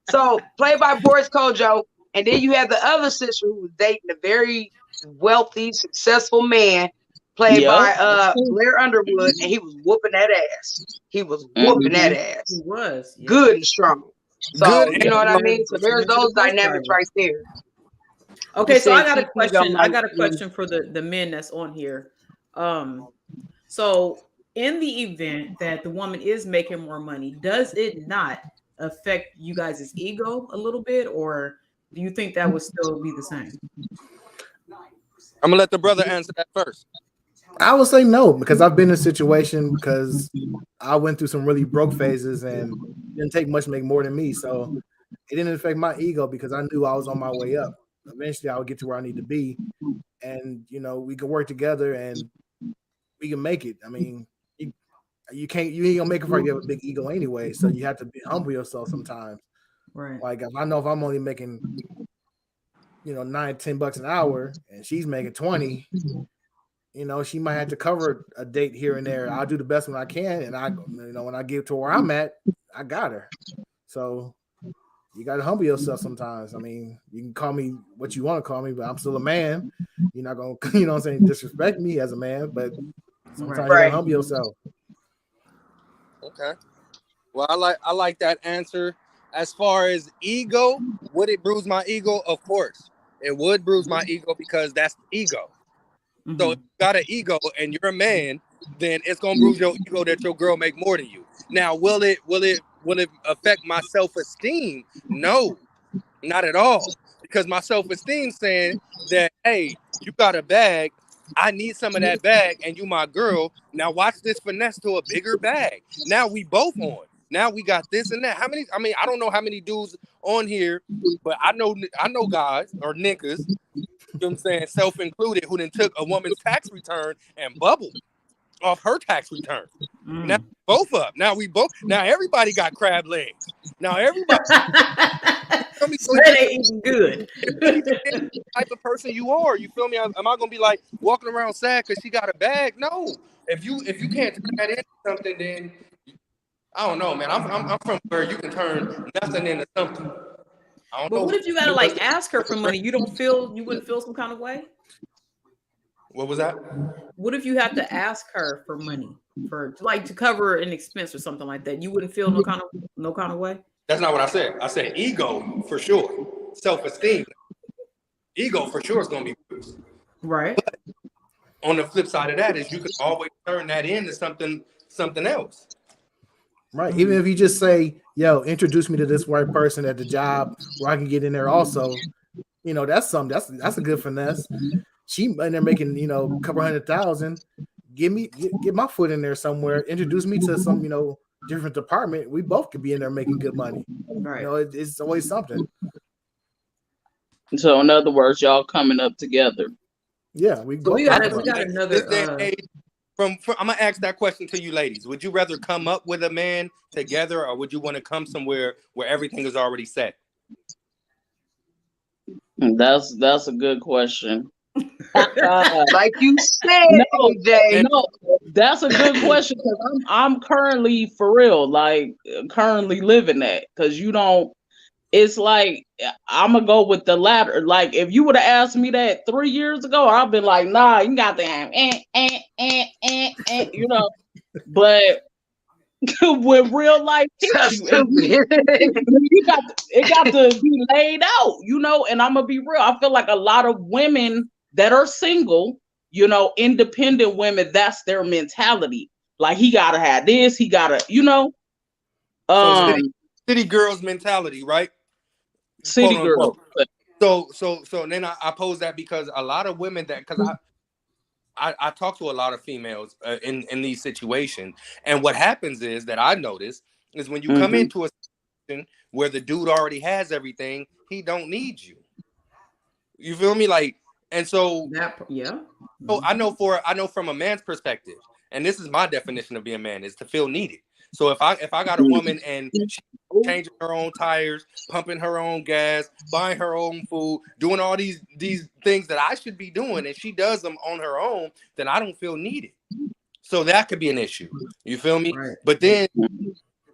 So played by Boris Kojo, and then you had the other sister who was dating a very wealthy, successful man, played by Blair Underwood, and he was whooping that ass. He was whooping that ass. He was good and strong. So Good you know what I and mean. So there's those dynamics right there. Okay, He so I said got a TP question. don't I like got a you. question for the men that's on here. So in the event that the woman is making more money, does it not affect you guys' ego a little bit, or do you think that would still be the same? I'm gonna let the brother answer that first. I would say no, because I've been in a situation because I went through some really broke phases and it didn't take much to make more than me. So it didn't affect my ego because I knew I was on my way up. Eventually I would get to where I need to be. And you know, we can work together and we can make it. I mean, you ain't gonna make it if you have a big ego anyway. So you have to humble yourself sometimes. Right. Like if I know if I'm only making, you know, $9-10 an hour and she's making 20, you know, she might have to cover a date here and there. I'll do the best when I can, and when I get to where I'm at, I got her. So you got to humble yourself sometimes. I mean, you can call me what you want to call me, but I'm still a man. You're not gonna, you know what I'm saying, disrespect me as a man, but sometimes you gotta humble yourself. Okay. Well, I like that answer. As far as ego, would it bruise my ego? Of course, it would bruise my ego because that's ego. So if you got an ego and you're a man, then it's gonna bruise your ego that your girl make more than you. Now, will it affect my self-esteem? No, not at all. Because my self-esteem saying that, hey, you got a bag, I need some of that bag, and you my girl. Now watch this finesse to a bigger bag. Now we both on. Now we got this and that. How many? I mean, I don't know how many dudes on here, but I know guys or niggas. You know what I'm saying, self-included, who then took a woman's tax return and bubbled off her tax return. Now both up. Now everybody got crab legs. Now everybody so that ain't even good. The type of person you are. You feel me? Am I gonna be like walking around sad because she got a bag? No. If you can't turn that into something, then I don't know, man. I'm from where you can turn nothing into something. But what if you gotta like ask her for money? You wouldn't feel some kind of way? What was that? What if you have to ask her for money to cover an expense or something like that? You wouldn't feel no kind of way? That's not what I said. I said ego for sure. Self-esteem. Ego for sure is gonna be bruised. Right. But on the flip side of that is you can always turn that into something else. Right. Even if you just say, yo, introduce me to this white person at the job where I can get in there also, you know, that's a good finesse. She in there making, you know, a couple $100,000. Get my foot in there somewhere, introduce me to some, you know, different department. We both could be in there making good money. Right. You know, it's always something. So in other words, y'all coming up together. Yeah, we got another this day and age, from I'm gonna ask that question to you ladies. Would you rather come up with a man together, or would you want to come somewhere where everything is already set? That's a good question. Like you said, AJ. No, that's a good question because I'm currently for real, like currently living that because you don't. It's like I'm gonna go with the latter. Like if you would have asked me that 3 years ago, I've been like, nah, you got to have you know. But when real life hits you, it got to be laid out, you know. And I'm gonna be real. I feel like a lot of women that are single, you know, independent women, that's their mentality. Like he gotta have this, he gotta, you know, So um, city girls mentality, right? Quote city girl. unquote. So then I pose that because a lot of women that because I talk to a lot of females in these situations, and what happens is that I notice is when you come into a situation where the dude already has everything, he don't need you. You feel me? Like, and so I know from a man's perspective, and this is my definition of being a man, is to feel needed. So if I got a woman and she changing her own tires, pumping her own gas, buying her own food, doing all these things that I should be doing, and she does them on her own, then I don't feel needed. So that could be an issue. You feel me? Right. But then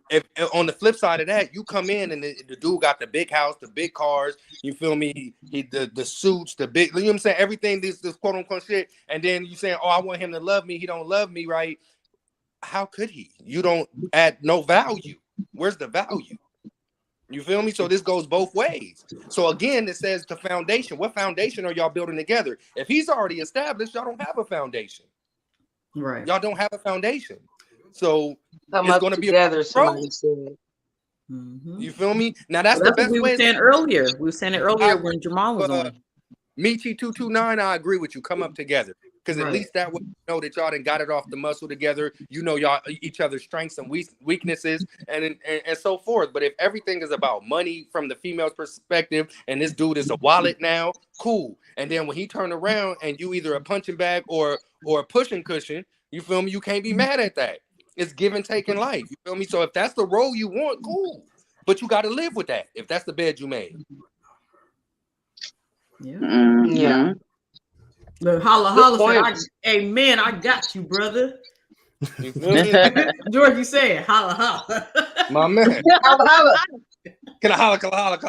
if on the flip side of that, you come in and the dude got the big house, the big cars, you feel me? He the suits, the big, you know what I'm saying? Everything, this quote unquote shit, and then you saying, oh, I want him to love me. He don't love me, right? How could he? You don't add no value. Where's the value? You feel me? So this goes both ways. So again, it says the foundation. What foundation are y'all building together? If he's already established, y'all don't have a foundation. Right. Y'all don't have a foundation. So Come it's up going to be together, a somebody said. You feel me? Now that's Well, the best what we way. were saying earlier. We were saying it earlier when Jamal was on. Michi 229, I agree with you. Come up together. Because at least that way you know that y'all done got it off the muscle together. You know y'all each other's strengths and weaknesses and so forth. But if everything is about money from the female's perspective and this dude is a wallet now, cool. And then when he turn around and you either a punching bag or a pushing cushion, you feel me? You can't be mad at that. It's give and take in life. You feel me? So if that's the role you want, cool. But you got to live with that if that's the bed you made. Yeah. Look, holla said, amen, I got you, brother. You feel me? George, you said holla holla. My man. Holla, holla. Can I holla?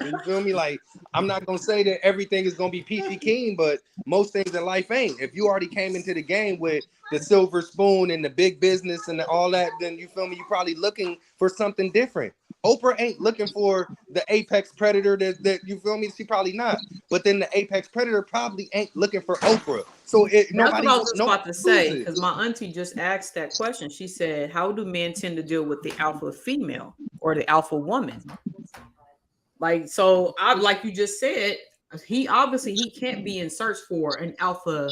You feel me? Like, I'm not gonna say that everything is gonna be peachy keen, but most things in life ain't. If you already came into the game with the silver spoon and the big business and all that, then you feel me, you're probably looking for something different. Oprah ain't looking for the apex predator that you feel me, she probably not. But then the apex predator probably ain't looking for Oprah. So That's what I was just about to say, because my auntie just asked that question. She said, how do men tend to deal with the alpha female or the alpha woman? Like, so I like you just said, he can't be in search for an alpha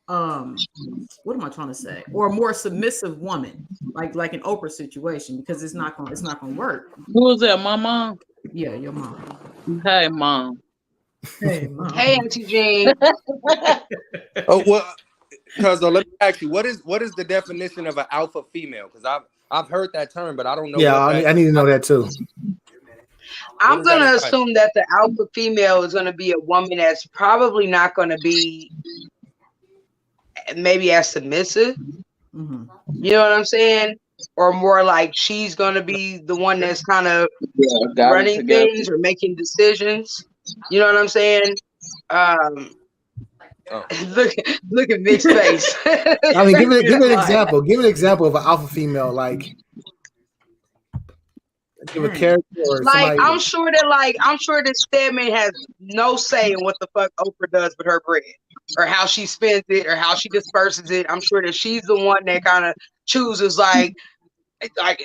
what am I trying to say? Or a more submissive woman, like an Oprah situation, because it's not gonna work. Who is that? My mom? Yeah, your mom. Hey, mom. Hey, mom. Hey, Auntie Jean. Oh well, because let me ask you, what is the definition of an alpha female? Because I've heard that term, but I don't know. Yeah, I need to know that too. I'm going to assume that the alpha female is going to be a woman that's probably not going to be maybe as submissive. Mm-hmm. You know what I'm saying? Or more like she's going to be the one that's kind of running things or making decisions. You know what I'm saying? Look at Vic's face. I mean, give it an example. Give an example of an alpha female, like give a character or like somebody. I'm sure that Stedman has no say in what the fuck Oprah does with her bread, or how she spends it, or how she disperses it. I'm sure that she's the one that kind of chooses like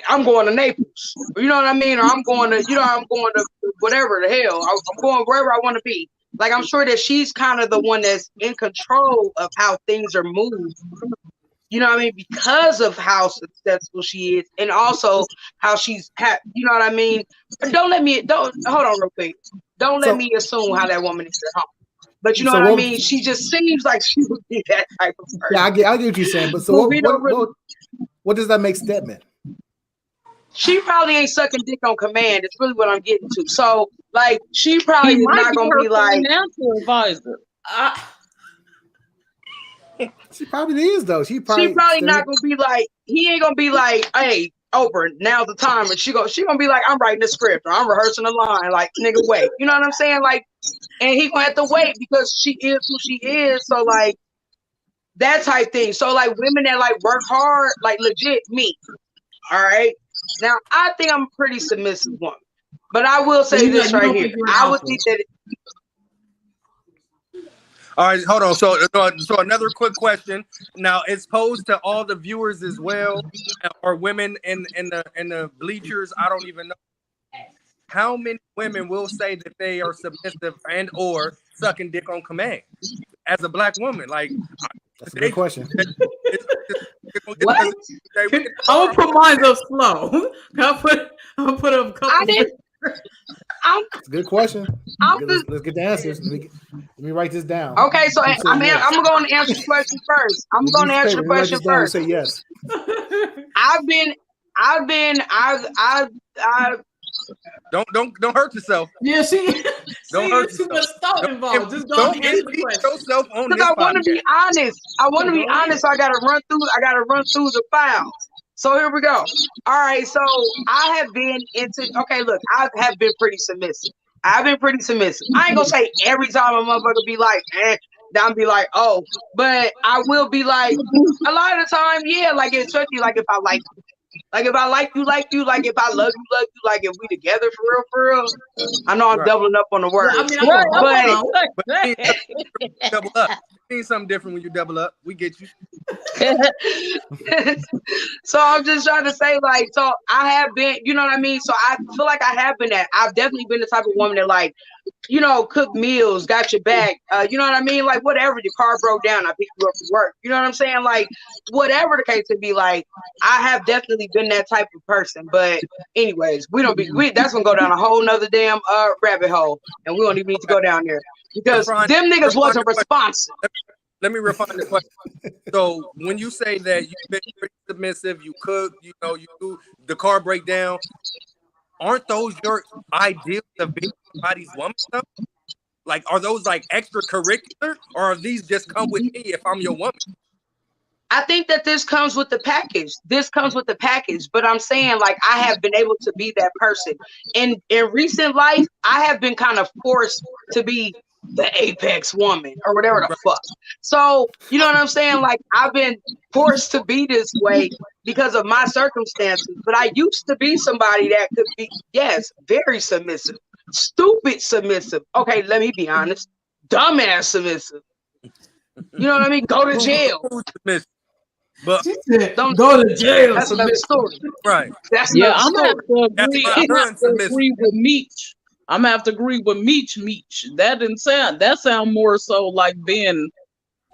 I'm going to Naples, you know what I mean, or I'm going to whatever the hell. I'm going wherever I want to be. Like I'm sure that she's kind of the one that's in control of how things are moved. You know what I mean? Because of how successful she is, and also how she's you know what I mean? Don't hold on real quick. Don't let me assume how that woman is at home. But you know what I mean? She just seems like she would be that type of person. Yeah, I get what you're saying. But so what does that make Stedman? She probably ain't sucking dick on command. It's really what I'm getting to. So, like, she probably is not gonna be like financial advisor. She probably is though. She probably not gonna be like, he ain't gonna be like, hey, Oprah, now's the time. And she gonna be like, I'm writing the script or I'm rehearsing the line. Like, nigga, wait. You know what I'm saying? Like, and he gonna have to wait because she is who she is. So like that type thing. So like women that like work hard, like legit me. All right. Now I think I'm a pretty submissive woman. But I will say this right here. I would think that All right, hold on. So another quick question. Now it's posed to all the viewers as well, or women in the bleachers. I don't even know how many women will say that they are submissive and or sucking dick on command as a black woman. Like That's a good question. What? I'm gonna put mine up slow. I'll put up a couple. I didn't. It's a good question. Let's get the answers. Let me write this down. Okay, so I'm going to answer the question first. I'm going to answer the question first. Say yes. Don't hurt yourself. Yeah, Don't hurt too much thought involved. Just don't answer the question. Yourself on this I want to podcast. be honest. I want to be honest. So I got to run through the files. So here we go. All right. So I have been look, I have been pretty submissive. I've been pretty submissive. I ain't gonna say every time a motherfucker be like, I'll be like, oh, but I will be like, a lot of the time, yeah, like especially like if I like if I like you, like if I love you, like if we together for real. I know I'm doubling up on the words. Double up. Means something different when you double up. We get you. So I'm just trying to say, like, so I have been, you know what I mean? So I feel like I have been that. I've definitely been the type of woman that, like, you know, cook meals, got your back. You know what I mean? Like, whatever, your car broke down, I pick you up from work. You know what I'm saying? Like, whatever the case would be, like, I have definitely been that type of person. But anyways, that's gonna go down a whole nother damn rabbit hole, and we don't even need to go down there because them niggas wasn't responsive. Let me refine the question. So when you say that you've been pretty submissive, you cook, you know, you do the car breakdown, aren't those your ideals of being somebody's woman stuff? Like, are those like extracurricular, or are these just come with me if I'm your woman? I think that this comes with the package. But I'm saying, like, I have been able to be that person. In recent life, I have been kind of forced to be the apex woman or whatever the fuck. So, you know what I'm saying? Like, I've been forced to be this way because of my circumstances. But I used to be somebody that could be, yes, very submissive, stupid submissive. Okay, let me be honest. Dumbass submissive. You know what I mean? Go to jail. But don't go to jail. That's another story. Right. That's another story. I'm gonna have to agree with Meech. I'm gonna have to agree with Meech. That sound more so like being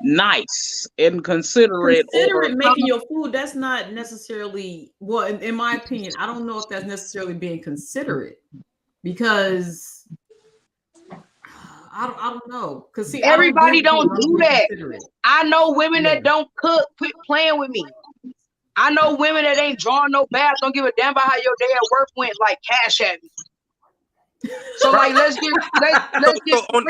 nice and considerate making your food. That's not necessarily, well, in my opinion, I don't know if that's necessarily being considerate, because I don't know, because see, everybody don't do that. I know women that don't cook. Quit playing with me. I know women that ain't drawing no bath, don't give a damn about how your day at work went. Like, cash at me. So like, let's get on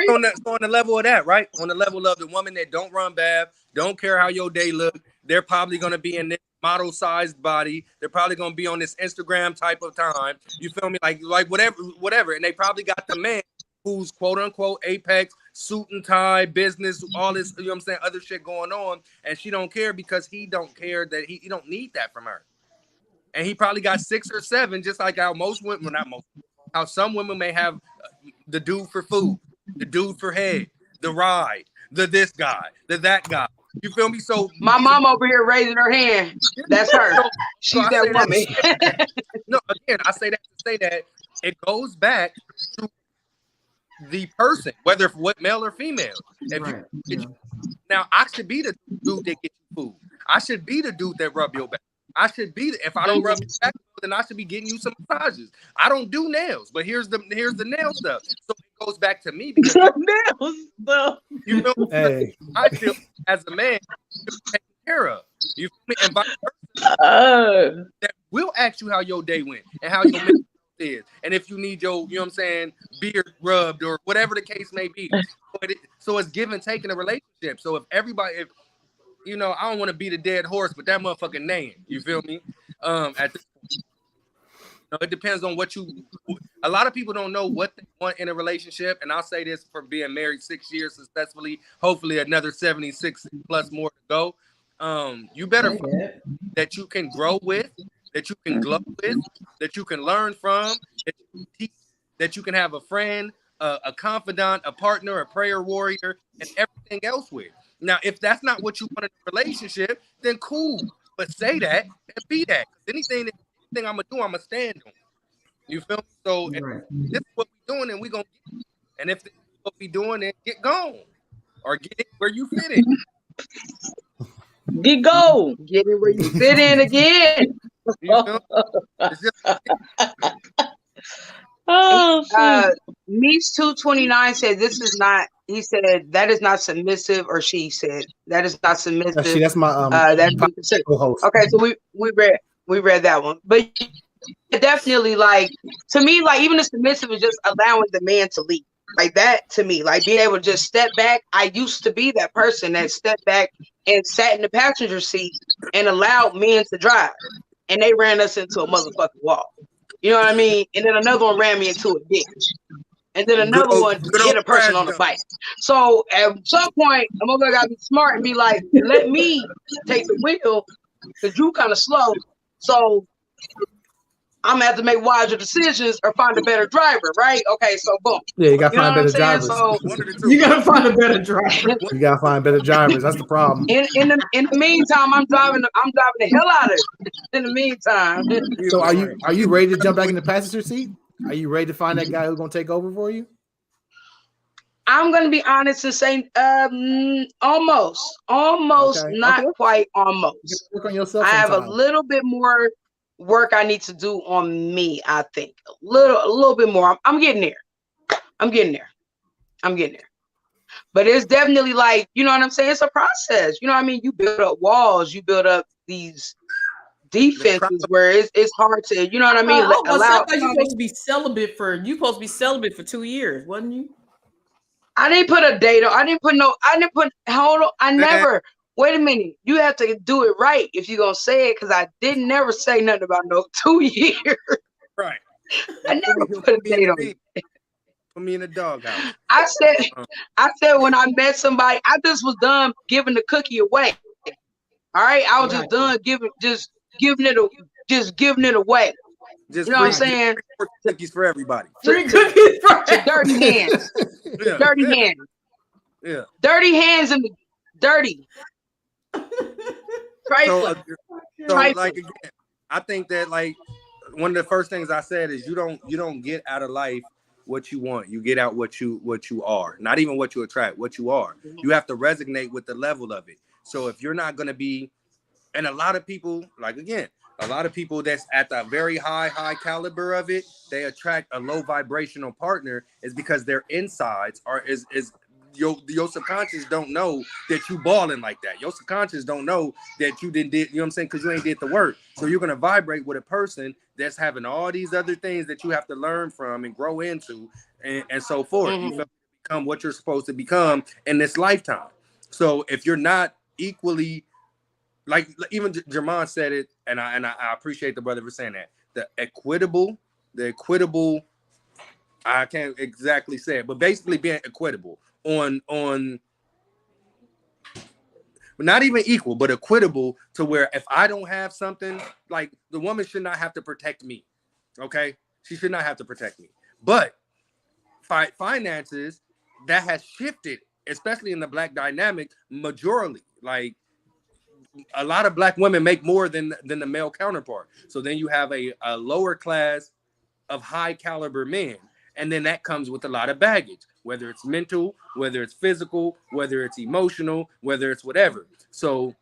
the level of that, right? On the level of the woman that don't run bath, don't care how your day look, they're probably gonna be in this model-sized body. They're probably gonna be on this Instagram type of time. You feel me? Like whatever. And they probably got the man who's quote unquote apex, suit and tie, business, all this, you know what I'm saying, other shit going on, and she don't care because he don't care, that he don't need that from her. And he probably got 6 or 7, just like how most women, well, not most, how some women may have the dude for food, the dude for head, the ride, the this guy, the that guy. You feel me? So my mom over here raising her hand. That's her. She's that woman. No, again, I say that to say that it goes back to the person, whether what male or female. Now, I should be the dude that gets you food. I should be the dude that rub your back. I should be if I don't rub your back, then I should be getting you some massages. I don't do nails, but here's the nail stuff. So it goes back to me because nails stuff. You know, hey. I feel as a man taken care of. You feel me? And vice versa, that will ask you how your day went and how your mental is, and if you need your, you know what I'm saying, beard rubbed or whatever the case may be. So it's give and take in a relationship. So if you know, I don't want to beat a dead horse, but that motherfucking name, you feel me? At this point, you know, it depends on what you. A lot of people don't know what they want in a relationship, and I'll say this for being married 6 years successfully, hopefully another 76 plus more to go. You better find that you can grow with, that you can glow with, that you can learn from, that you can have a friend a confidant, a partner, a prayer warrior, and everything else with. Now, if that's not what you want in a relationship, then cool. But say that and be that. Because anything I'm gonna do, I'm gonna stand on. You feel me? So if Right. this is what we doing, and we gonna get it. And if this is what we doing, then get gone. Or get it where you fit in. Get go. Get it where you fit in again. You feel me? It's just Oh shit. Meets 229 said this is not, he said that is not submissive, or she said that is not submissive. That's my That's co-host. okay, so we read that one. But definitely, like, to me, like, even the submissive is just allowing the man to lead. Like, that to me, like, being able to just step back. I used to be that person that stepped back and sat in the passenger seat and allowed men to drive, and they ran us into a motherfucking wall. You know what I mean? And then another one ran me into a ditch. And then another one hit a person on the bike. So at some point, a motherfucker gotta be smart and be like, let me take the wheel, because you kind of slow. So I'm gonna have to make wiser decisions or find a better driver, right? Okay, so boom. Yeah, you gotta You know find what I'm better saying? drivers. So You gotta find a better driver. You gotta find better drivers. That's the problem. in the meantime, I'm driving the hell out of it. In the meantime. So are you ready to jump back in the passenger seat? Are you ready to find that guy who's gonna take over for you? I'm gonna be honest and say almost, Okay. not quite almost. Work on yourself I have a sometime. little bit more work I need to do on me, I think. A little bit more. I'm getting there. I'm getting there. But it's definitely, like, you know what I'm saying? It's a process. You know what I mean? You build up walls, you build up these defenses where it's hard to, you know what I mean? I Allow. thought you're supposed to be celibate for 2 years, wasn't you? I didn't put a date on. Hold on. I never. Wait a minute. You have to do it right if you're gonna say it, because I didn't never say nothing about no 2 years. right. I never put a date on it. Put me in the doghouse. I said when I met somebody, I just was done giving the cookie away. All right, I was just done giving it away. Just you know what I'm saying? Free cookies for everybody. Free cookies for to dirty hands. Yeah. Dirty hands. Yeah. Dirty hands and dirty. So like, again, I think that, like, one of the first things I said is you don't get out of life what you want. You get out what you are. Not even what you attract, what you are. You have to resonate with the level of it. So if you're not going to be, and a lot of people, like, again, a lot of people that's at the very high caliber of it, they attract a low vibrational partner, is because their insides are is your subconscious don't know that you balling like that. Your subconscious don't know that you did, you know what I'm saying? Because you ain't did the work. So you're gonna vibrate with a person that's having all these other things that you have to learn from and grow into, and so forth. You feel, become what you're supposed to become in this lifetime. So if you're not equally, like even Jermon said it, and I appreciate the brother for saying that. The equitable, I can't exactly say it, but basically being equitable on not even equal, but equitable, to where if I don't have something, like, the woman should not have to protect me. Okay, she should not have to protect me. But finances, that has shifted, especially in the Black dynamic, majorly. Like, a lot of Black women make more than the male counterpart. So then you have a lower class of high caliber men. And then that comes with a lot of baggage, whether it's mental, whether it's physical, whether it's emotional, whether it's whatever. So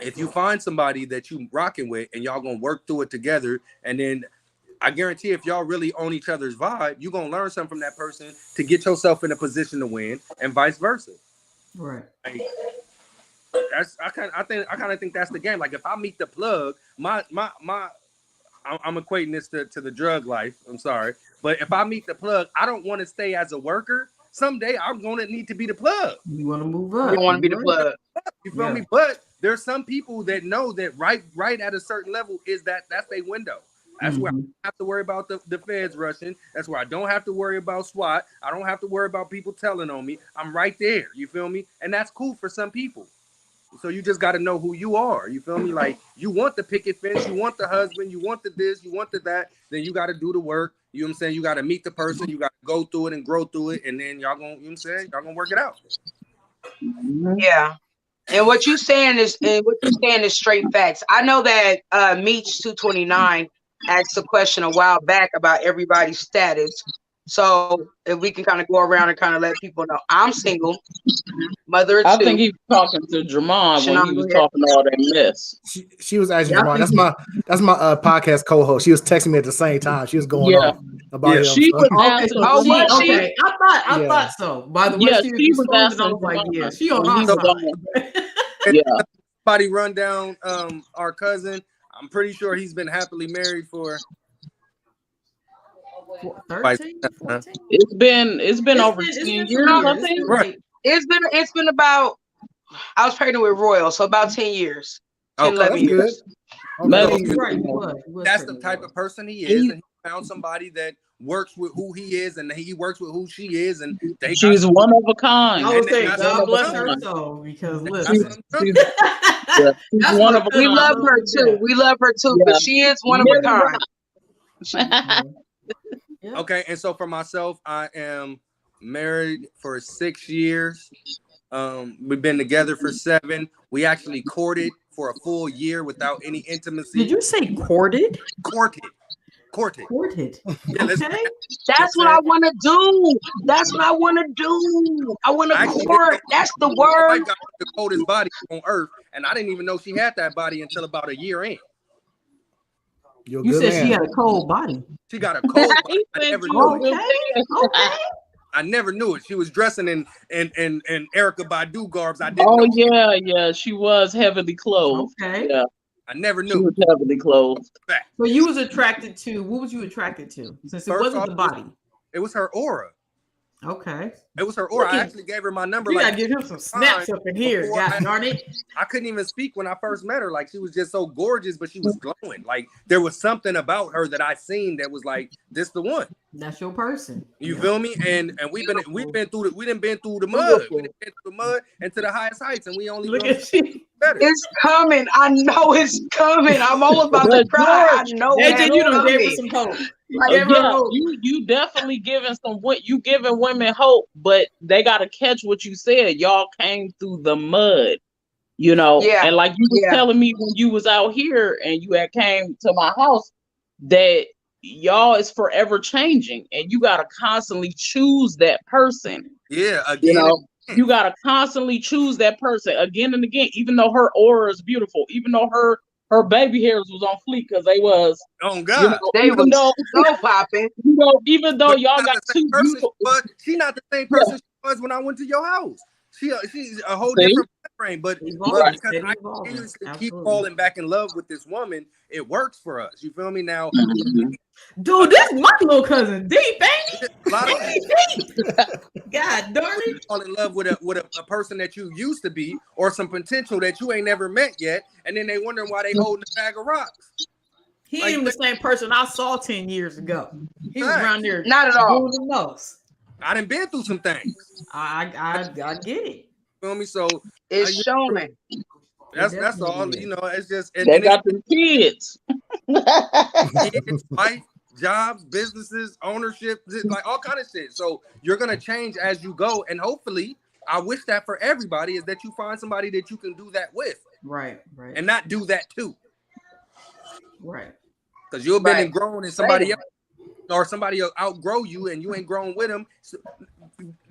if you find somebody that you rocking with and y'all gonna work through it together, and then I guarantee if y'all really own each other's vibe, you're gonna learn something from that person to get yourself in a position to win, and vice versa. Right. Like, I kind of think that's the game. Like, if I meet the plug, I'm equating this to the drug life. I'm sorry. But if I meet the plug, I don't want to stay as a worker. Someday I'm going to need to be the plug. You want to move up. You want to be the plug. You feel me? But there's some people that know that right at a certain level that's their window. That's where I don't have to worry about the feds rushing. That's where I don't have to worry about SWAT. I don't have to worry about people telling on me. I'm right there. You feel me? And that's cool for some people. So you just got to know who you are. You feel me? Like you want the picket fence, you want the husband, you want the this, you want the that. Then you got to do the work. You know what I'm saying? You got to meet the person. You got to go through it and grow through it, and then y'all gonna, you know what I'm saying? Y'all gonna work it out. Yeah. And what you saying is straight facts. I know that Meech 229 asked a question a while back about everybody's status. So if we can kind of go around and kind of let people know, I'm single, mother of I two. think he was talking to Jermon when he was talking all that mess. She was actually that's my podcast co-host. She was texting me at the same time. She was going off about him. She was asking. Okay, I thought so. By the way, she was asking. I was like, yeah, she on our side. Somebody run down our cousin. I'm pretty sure he's been happily married for 13, 14? It's been over 10 years. I think. Right. It's been about, I was pregnant with Royal, so about 10 years. 10, 11 years. That's the type of person he is, and he found somebody that works with who he is, and he works with who she is, and she's one of a kind. I would say God bless her soul, because listen, we love her too. We love her too, but she is one of a kind. Okay, and so for myself, I am married for 6 years. We've been together for 7. We actually courted for a full year without any intimacy. Did you say courted? Courted. Yeah, okay. That's what I want to do. That's what I want to do. I want to court. That's the word. I got the coldest body on earth, and I didn't even know she had that body until about a year in. You said she had a cold body. She got a cold body. I never knew it. Okay. I never knew it. She was dressing in Erykah Badu garbs. I didn't know. Yeah. She was heavily clothed. Okay. Yeah. I never knew. She was heavily clothed. So you was attracted to, what was you attracted to? Since it wasn't the body. It was her aura. Okay. It was her aura. I actually gave her my number. You gotta give him some snaps up in here. God darn it. I couldn't even speak when I first met her. Like, she was just so gorgeous, but she was glowing. Like, there was something about her that I seen that was like, this the one. That's your person. You feel me? And we've been through the mud. We done been through the mud and to the highest heights, and we only look at you. Better. It's coming. I know it's coming. I'm all about to cry. I know AJ, you done gave her some hope. You definitely giving women hope, but they gotta catch what you said. Y'all came through the mud, you know. Yeah. And like you was telling me when you was out here and you had came to my house, that y'all is forever changing, and you gotta constantly choose that person. Yeah, again. You know, you gotta constantly choose that person again and again, even though her aura is beautiful, even though her baby hairs was on fleek because they was. Oh God, they was so popping. You know, even though y'all got two beautiful, but she's not the same person she was when I went to your house. She's a whole different frame, but because I continuously keep falling back in love with this woman, it works for us. You feel me now? Dude, this my little cousin deep, ain't he? God darn it! Fall in love with a person that you used to be, or some potential that you ain't never met yet, and then they wondering why they holding a bag of rocks. He ain't even the same person I saw 10 years ago. He was around there. Not at all. I done been through some things. I get it. Feel me? So it's showing. That's all. You know, it's just they got the kids. Kids, wife, jobs, businesses, ownership, like all kind of shit. So you're gonna change as you go, and hopefully, I wish that for everybody is that you find somebody that you can do that with, right, and not do that too, right? Because you've been grown, and somebody else or somebody will outgrow you, and you ain't grown with them. So,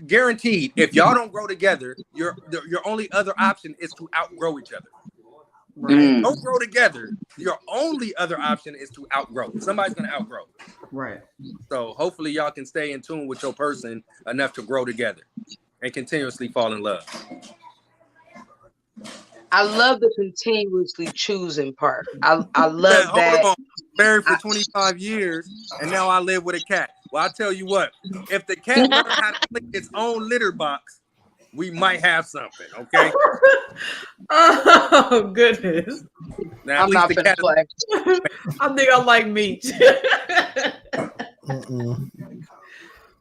guaranteed, if y'all don't grow together, your only other option is to outgrow each other. Right. Don't grow together. Your only other option is to outgrow. Somebody's gonna outgrow. Right. So hopefully y'all can stay in tune with your person enough to grow together and continuously fall in love. I love the continuously choosing part. I love that. Hold on. Married for 25 years, and now I live with a cat. Well, I'll tell you what, if the cat learned how to clean its own litter box, we might have something, okay? Oh, goodness. Now, I'm not going to play. I think I like meat.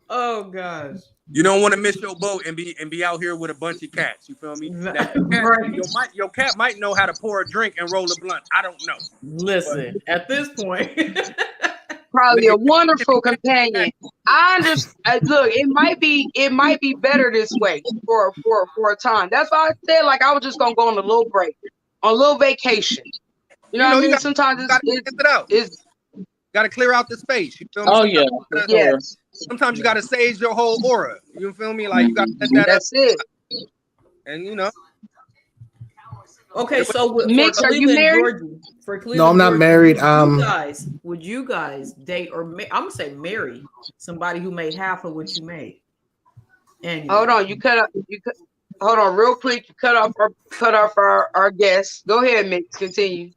Oh, gosh. You don't want to miss your boat and be out here with a bunch of cats. You feel me? Now, your cat might know how to pour a drink and roll a blunt. I don't know. Listen, at this point, probably a wonderful companion. I understand. Look, it might be better this way for a time. That's why I said like I was just gonna go on a little break, on a little vacation. You know what I mean? Sometimes it's got to clear out the space. You feel me? Oh yeah. Yes. Sometimes you got to sage your whole aura. You feel me? Like you got to let that That's up. it. And you know. Okay, so Mixx, are you married? For Cleveland, No, I'm not Georgia, married. Would you guys date or I'm gonna say marry somebody who made half of what you made? And Hold on, hold on real quick. You cut off our guest. Go ahead, Mixx. Continue.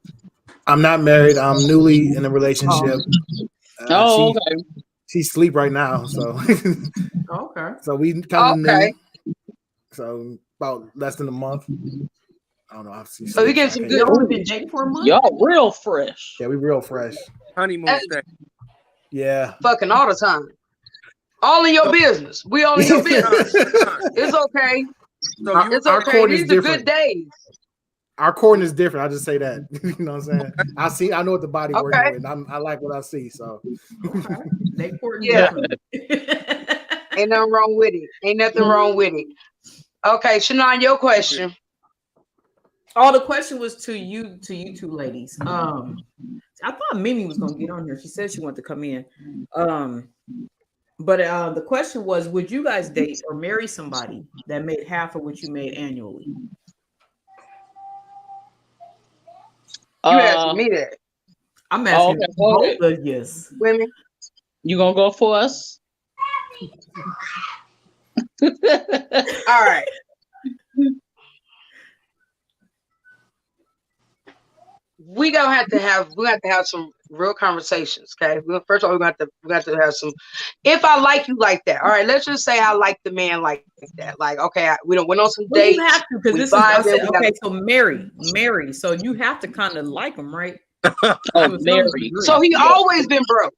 I'm not married. I'm newly in a relationship. Okay. She sleep right now, so okay. So we kind of new. So about less than a month. I don't know. So you get some good. Y'all been dating for a month? Y'all real fresh. Yeah, we real fresh. Honeymoon stay. Yeah. Fucking all the time. All in your business. We all in your business. It's okay. So it's okay. These are good days. Our courting is different. I just say that. You know what I'm saying? I know what the body working with. I like what I see. So they courting different. Ain't nothing wrong with it. Ain't nothing wrong with it. Okay, Shannon, your question. Oh, the question was to you two ladies. I thought Mimi was gonna get on here. She said she wanted to come in. But the question was, would you guys date or marry somebody that made half of what you made annually? You asking me that? I'm asking both of yes. Women. You gonna go for us? All right. We have to have some real conversations, okay? First of all, we got to have some. If I like you like that, all right. Let's just say I like the man like that. Like, okay, we went on some dates. You have to, because this is okay. So marry. So you have to kind of like him, right? Marry. So he always been broke.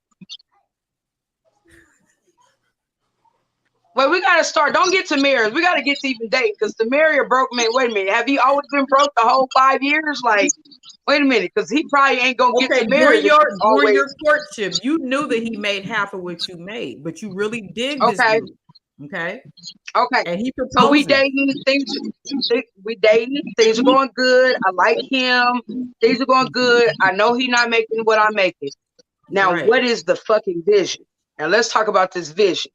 Well, we gotta start. Don't get to marriage. We gotta get to even date, because to marry a broke man. Wait a minute. Have you always been broke the whole 5 years? Like, wait a minute, because he probably ain't gonna get to marriage. During your courtship, you knew that he made half of what you made, but you really dig this dude. Okay. And he proposed. So we dating. Things are going good. I like him. Things are going good. I know he's not making what I'm making. Now, what is the fucking vision? Now let's talk about this vision.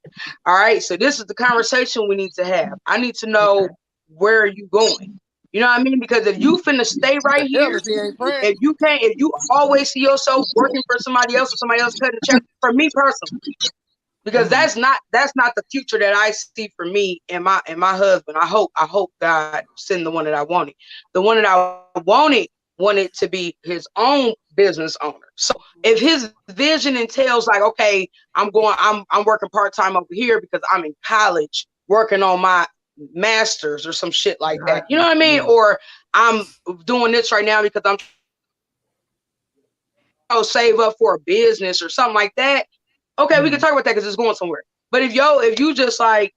All right. So this is the conversation we need to have. I need to know where are you going? You know what I mean? Because if you finna stay right here, if you always see yourself working for somebody else or somebody else cutting the check, for me personally, because that's not the future that I see for me and my husband. I hope God send the one that I wanted. The one that I wanted to be his own business owner. So if his vision entails like, okay, I'm working part-time over here because I'm in college working on my master's or some shit like that. You know what I mean? Or I'm doing this right now because I'll save up for a business or something like that. Okay, we can talk about that because it's going somewhere. But if you just like,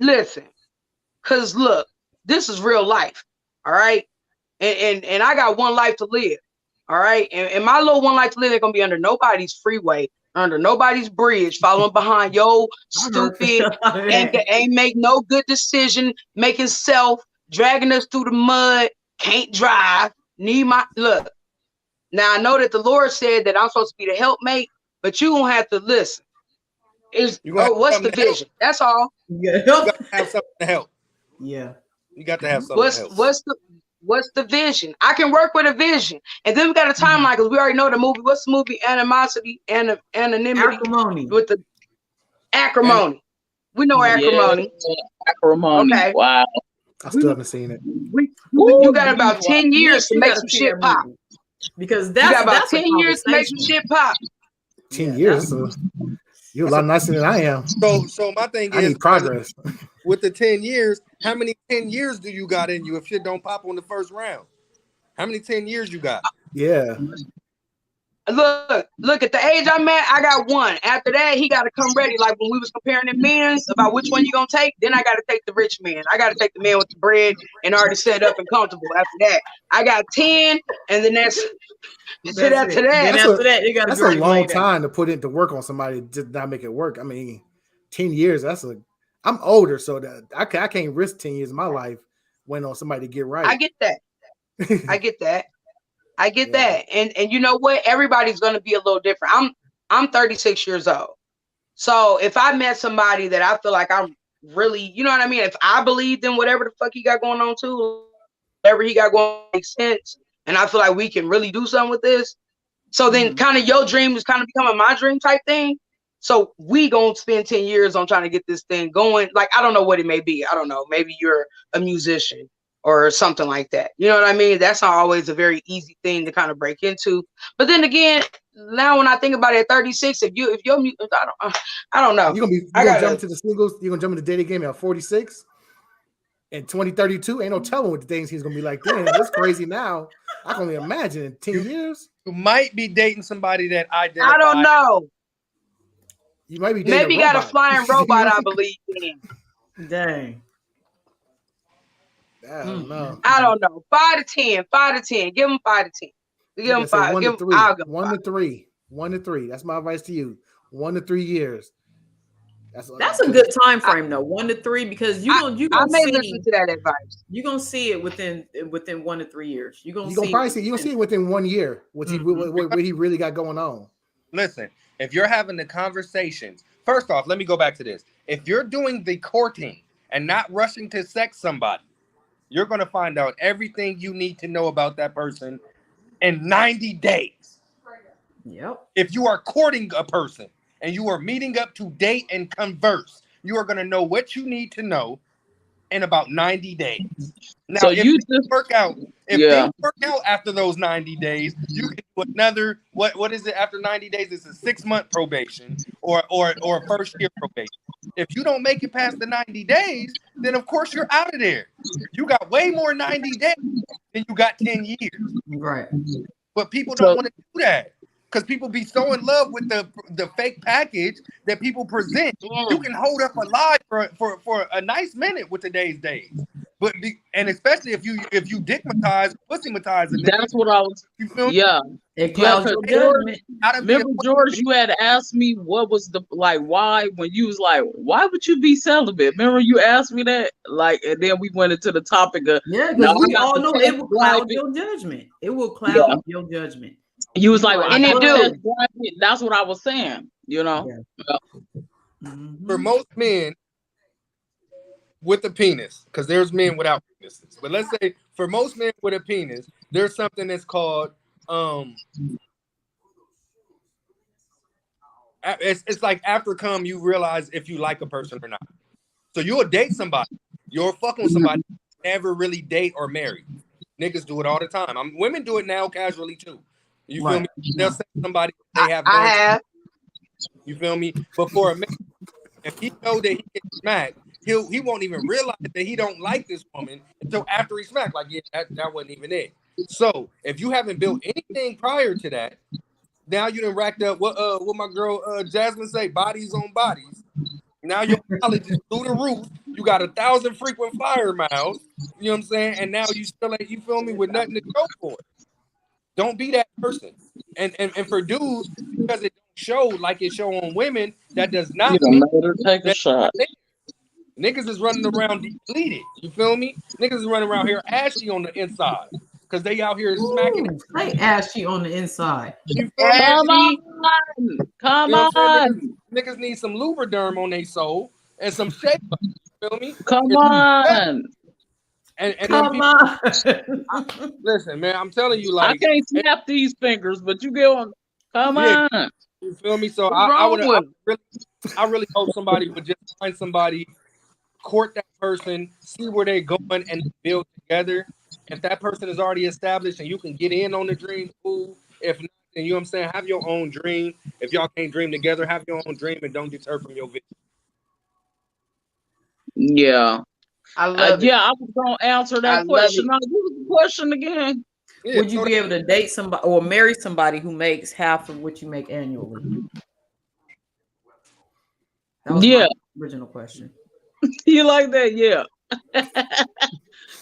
listen, because look, this is real life. All right. And I got one life to live. All right. And my little one life to live ain't gonna be under nobody's freeway, under nobody's bridge, following behind yo stupid ain't make no good decision, making self, dragging us through the mud, can't drive, need my look. Now I know that the Lord said that I'm supposed to be the helpmate, but you gonna have to listen. What's the vision? That's all. You gotta have something to help. Yeah. You got to have something to help. What's the vision? I can work with a vision. And then we got a timeline because we already know the movie. What's the movie? Anonymity. With the acrimony. We know acrimony. Acrimony. Okay. Wow. I still haven't seen it. You got about 10 years to make some shit pop. Because you got about 10 years to make some shit pop. 10 years. So you're a lot nicer than I am. So my thing is, I need progress. With the 10 years, how many 10 years do you got in you if shit don't pop on the first round? How many 10 years you got? Yeah. look at the age I'm at, I got one. After that, he got to come ready. Like when we was comparing the men's about which one you gonna take, then I got to take the rich man. I got to take the man with the bread and already set up and comfortable. After that, I got 10, and then that's That's after it. that. Then after that, you got to That's be a ready to long lay down. time to put in to work on somebody to not make it work. I mean, 10 years. I'm older, so that I can't risk 10 years of my life waiting on somebody to get right. I get that. I get that. I get Yeah. that. And you know what? Everybody's gonna be a little different. I'm 36 years old. So if I met somebody that I feel like I'm really, you know what I mean? If I believed in whatever the fuck he got going on too, whatever he got going on makes sense, and I feel like we can really do something with this. So then kind of your dream is kind of becoming my dream type thing. So we gonna spend 10 years on trying to get this thing going. Like, I don't know what it may be. I don't know. Maybe you're a musician or something like that. You know what I mean? That's not always a very easy thing to kind of break into. But then again, now when I think about it at 36, if you're I don't know. You're gonna jump into the singles, you're gonna jump into the dating game at 46 in 2032. Ain't no telling what the things he's gonna be like then. It's crazy now. I can only imagine in 10 years. You might be dating somebody that identifies. I don't know. You might be dating maybe got a flying robot, I believe in. Dang. I don't know. I don't know. 5 to 10. 5 to 10. Give him 5 to 10. Give him 5. 1 Give to him 3. I'll go 1 to 3. 1 to 3. That's my advice to you. 1 to 3 years. That's a good time frame though. 1 to 3, because you gonna may see, listen to that advice. You're gonna see it within 1 to 3 years. You're gonna probably see it within 1 year what he really got going on. Listen, if you're having the conversations, first off, let me go back to this. If you're doing the courting and not rushing to sex somebody, you're gonna find out everything you need to know about that person in 90 days. Yep. If you are courting a person and you are meeting up to date and converse, you are going to know what you need to know in about 90 days. Now, so if you things work out, things work out after those 90 days, you can do another, what is it after 90 days? It's a 6-month probation or first year probation. If you don't make it past the 90 days, then of course you're out of there. You got way more 90 days than you got 10 years. Right. But people don't want to do that. Because people be so in love with the fake package that people present. You can hold up a lie for a nice minute with today's days. And especially if you dickmatize, pussymatize. That's what I was. You feel yeah. It clouds your judgment. Remember, George, you had asked me what was why when you was like, why would you be celibate? Remember you asked me that? And then we went into the topic of because we all know it will cloud your judgment. It will cloud your judgment. You was like, and it do. That's what I was saying, you know. Yeah. For most men with a penis, because there's men without penises, but let's say for most men with a penis, there's something that's called it's like after cum you realize if you like a person or not. So you'll date somebody, you'll fuck with somebody, never really date or marry. Niggas do it all the time. Women do it now casually too. You feel me? They'll say somebody they have. I have. You feel me? But for a man, if he know that he gets smacked, he won't even realize that he don't like this woman until after he smacked. Like, yeah, that wasn't even it. So if you haven't built anything prior to that, now you done racked up what my girl Jasmine say, bodies on bodies. Now your knowledge is through the roof. You got 1,000 frequent flyer miles. You know what I'm saying? And now you still ain't, you feel me, with nothing to show for it. Don't be that person. And for dudes, because it don't show like it show on women, that does not mean take a shot. Niggas is running around depleted. You feel me? Niggas is running around here ashy on the inside because they out here smacking. They ashy on the inside. You feel me? Come on. Niggas need some Lubriderm on their soul and some shape. You feel me? Come on. And come on. Listen, man, I'm telling you, like, I can't snap these fingers, but you get on. Come on. You feel me? So I really hope somebody would just find somebody, court that person, see where they're going, and build together. If that person is already established and you can get in on the dream, cool. If not, then you know what I'm saying, have your own dream. If y'all can't dream together, have your own dream and don't deter from your vision. Yeah. I love it. Yeah, I was gonna answer that question. Now, what was the question again? Yeah, Would you be able to date somebody or marry somebody who makes half of what you make annually? That was Yeah, my original question. you like that? Yeah.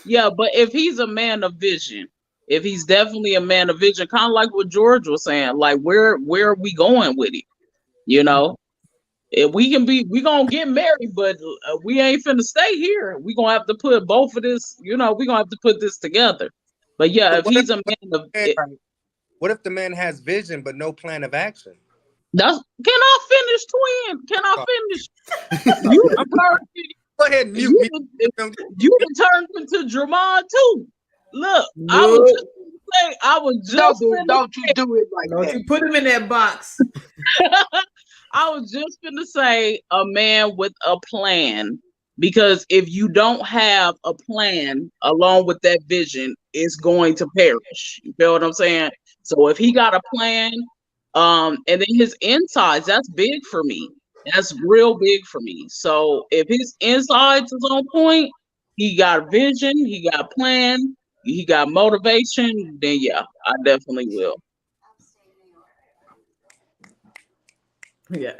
Yeah, but if he's a man of vision, if he's definitely a man of vision, kind of like what George was saying, like where are we going with it? You know, if we gonna get married, but we ain't finna stay here. We gonna have to put both of this. You know, we gonna have to put this together. But yeah, but if he's a man of it, what if the man has vision but no plan of action? that's can I finish, twin? Can I Sorry. finish? You I'm done turned, Go ahead and mute me. you done turned into Dramon too. Look, I was No, just gonna say, I was just finna Don't you do it like don't that. you put him in that box. I was just gonna say a man with a plan, because if you don't have a plan along with that vision, it's going to perish. You feel what I'm saying? So if he got a plan, and then his insides, that's big for me. That's real big for me. So if his insides is on point, he got vision, he got plan, he got motivation, then yeah, I definitely will. Yeah.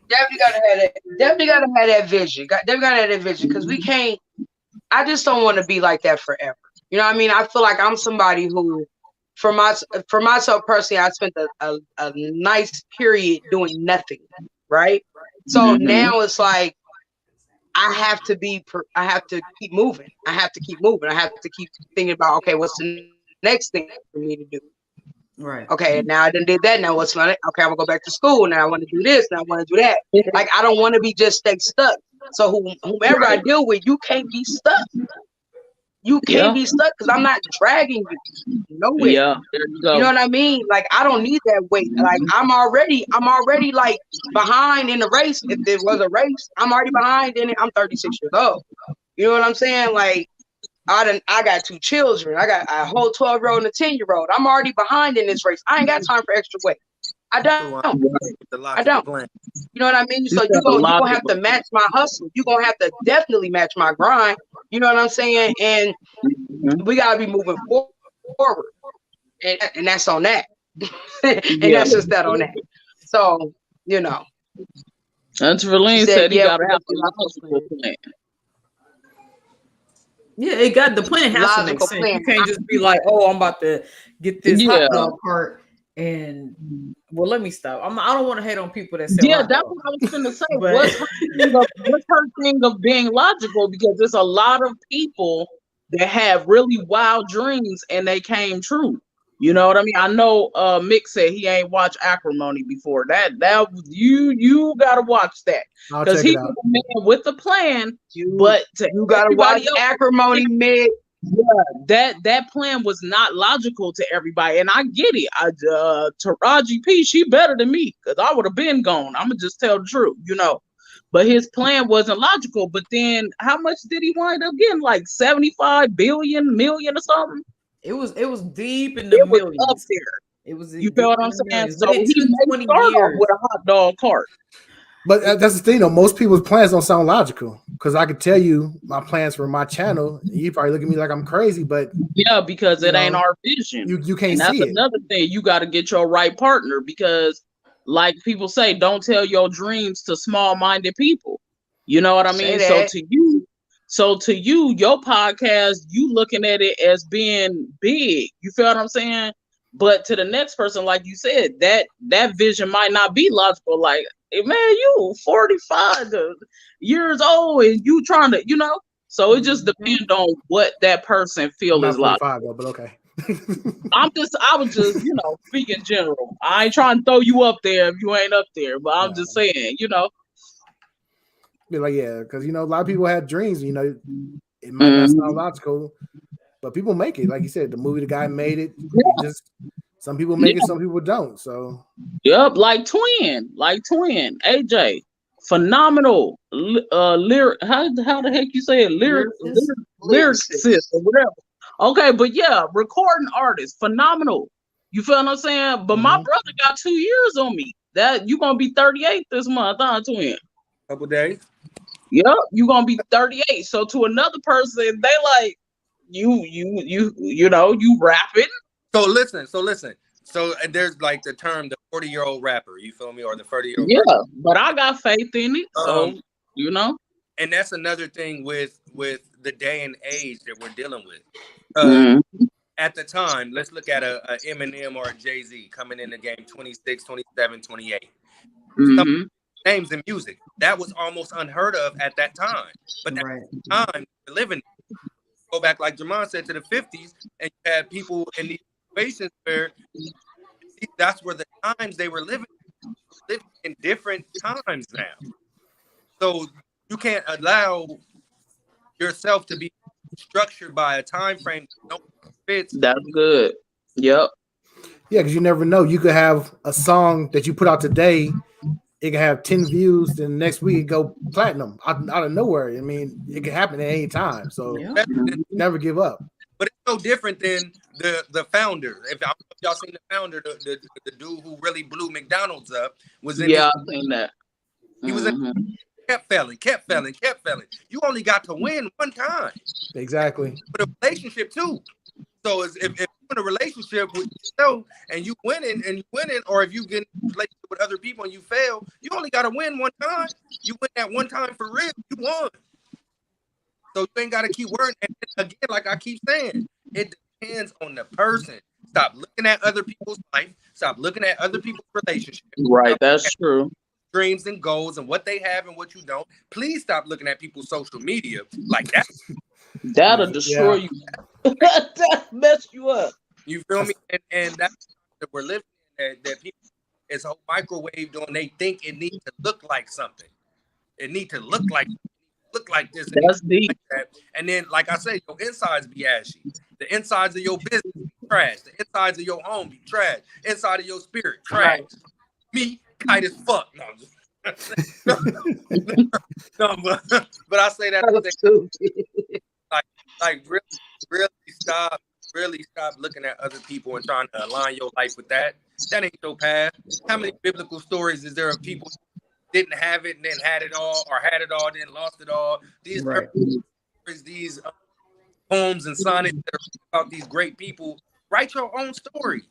Definitely gotta have that. Definitely gotta have that vision. Definitely gotta have that vision because we can't. I just don't want to be like that forever. You know what I mean? I feel like I'm somebody who, for myself personally, I spent a nice period doing nothing. Right. So now it's like I have to keep moving. I have to keep moving. I have to keep thinking about, okay, what's the next thing for me to do? Right. Okay, now I done did that. Now what's my next? Okay, I'm gonna go back to school. Now I want to do this. Now I want to do that. Like I don't want to be just stay stuck. So whomever I deal with, you can't be stuck. You can't be stuck because I'm not dragging you nowhere. Yeah, there you go. You know what I mean? Like I don't need that weight. Like I'm already like behind in the race. If there was a race, I'm already behind in it. I'm 36 years old. You know what I'm saying? Like I got 2 children. I got a whole 12-year-old and a 10-year-old. I'm already behind in this race. I ain't got time for extra weight. I don't. The I don't. plan. You know what I mean? So you gonna have to match my hustle. You gonna have to definitely match my grind. You know what I'm saying? And we gotta be moving forward. And that's on that. And that's just that on that. So, you know. Auntie Verlene said he gotta have a logical plan. Yeah, it got the plan has to make sense. You can't just be like, "Oh, I'm about to get this hot dog cart," and well, let me stop. I don't want to hate on people that say, "Yeah, that's what I was gonna say." What's her thing of being logical? Because there's a lot of people that have really wild dreams and they came true. You know what I mean? I know Mick said he ain't watched Acrimony before. That you gotta watch that because he's a man with a plan. But you gotta watch Acrimony, Mick. Yeah, that plan was not logical to everybody, and I get it. Taraji P, she better than me because I would have been gone. I'm gonna just tell the truth, you know. But his plan wasn't logical. But then, how much did he wind up getting? Like 75 million or something. It was deep in the millions. Up there. It was. You feel what I'm saying? So it took 20 years with a hot dog cart. But that's the thing, though. Most people's plans don't sound logical because I could tell you my plans for my channel. You probably look at me like I'm crazy, but yeah, because it ain't our vision. You can't see it. That's another thing. You got to get your right partner because, like people say, don't tell your dreams to small-minded people. You know what I mean? So to you, your podcast, you looking at it as being big. You feel what I'm saying? But to the next person, like you said, that vision might not be logical. Like, hey, man, you 45 years old and you trying to, you know. So it just depends on what that person feels is logical. Though, but okay. I was just, you know, speaking general. I ain't trying to throw you up there if you ain't up there, but I'm just saying, you know. Be like, yeah, because you know, a lot of people had dreams, you know, it might not sound logical, but people make it. Like you said, the movie the guy made it. Just some people make it, some people don't. So like twin AJ, phenomenal lyric. How the heck you say it? Lyricist or whatever. Okay, but yeah, recording artist, phenomenal. You feel what I'm saying? But my brother got 2 years on me. That you gonna be 38 this month, huh, twin? Couple days. Yep, you gonna be 38. So to another person, they like, you rapping. So listen. So there's like the term the 40-year-old rapper. You feel me? Or the 30-year-old Yeah, rapper. but I got faith in it. So you know. And that's another thing with the day and age that we're dealing with. Mm, At the time, let's look at a Eminem or a Jay-Z coming in the game 26, 27, 28. Some mm-hmm. names in music. That was almost unheard of at that time. But at the time, we're living, go back, like Jamon said, to the 50s, and you had people in these situations where that's where the times they were living in different times now. So you can't allow yourself to be structured by a time frame that don't fit. That's good. Yep. Yeah, because you never know. You could have a song that you put out today, it can have 10 views, then next week it go platinum out of nowhere. I mean, it can happen at any time. So never give up. But it's no different than the founder. If y'all seen the founder, the dude who really blew McDonald's up was in. Yeah, I've seen that. He was in, kept failing. You only got to win one time. Exactly. But a relationship too. So if you're in a relationship with yourself and you winning, or if you get in a relationship with other people and you fail, you only got to win one time. You win that one time for real, you won. So you ain't got to keep worrying. And again, like I keep saying, it depends on the person. Stop looking at other people's life. Stop looking at other people's relationships. Right, that's true. Dreams and goals and what they have and what you don't. Please stop looking at people's social media like that. That'll destroy you. That'll mess you up. You feel me? And that's that we're living in, that people, it's a whole microwave doing. They think it needs to look like something. It needs to look like this. That's deep. Like that. And then, like I say, your insides be ashy. The insides of your business be trash. The insides of your home be trash. Inside of your spirit, trash. Right. Me, kite as fuck. No, no, but I say that like really stop looking at other people and trying to align your life with that. That ain't your path. How many biblical stories is there of people didn't have it and then had it all, or had it all then lost it all? These stories, these poems and sonnets that are about these great people. Write your own story.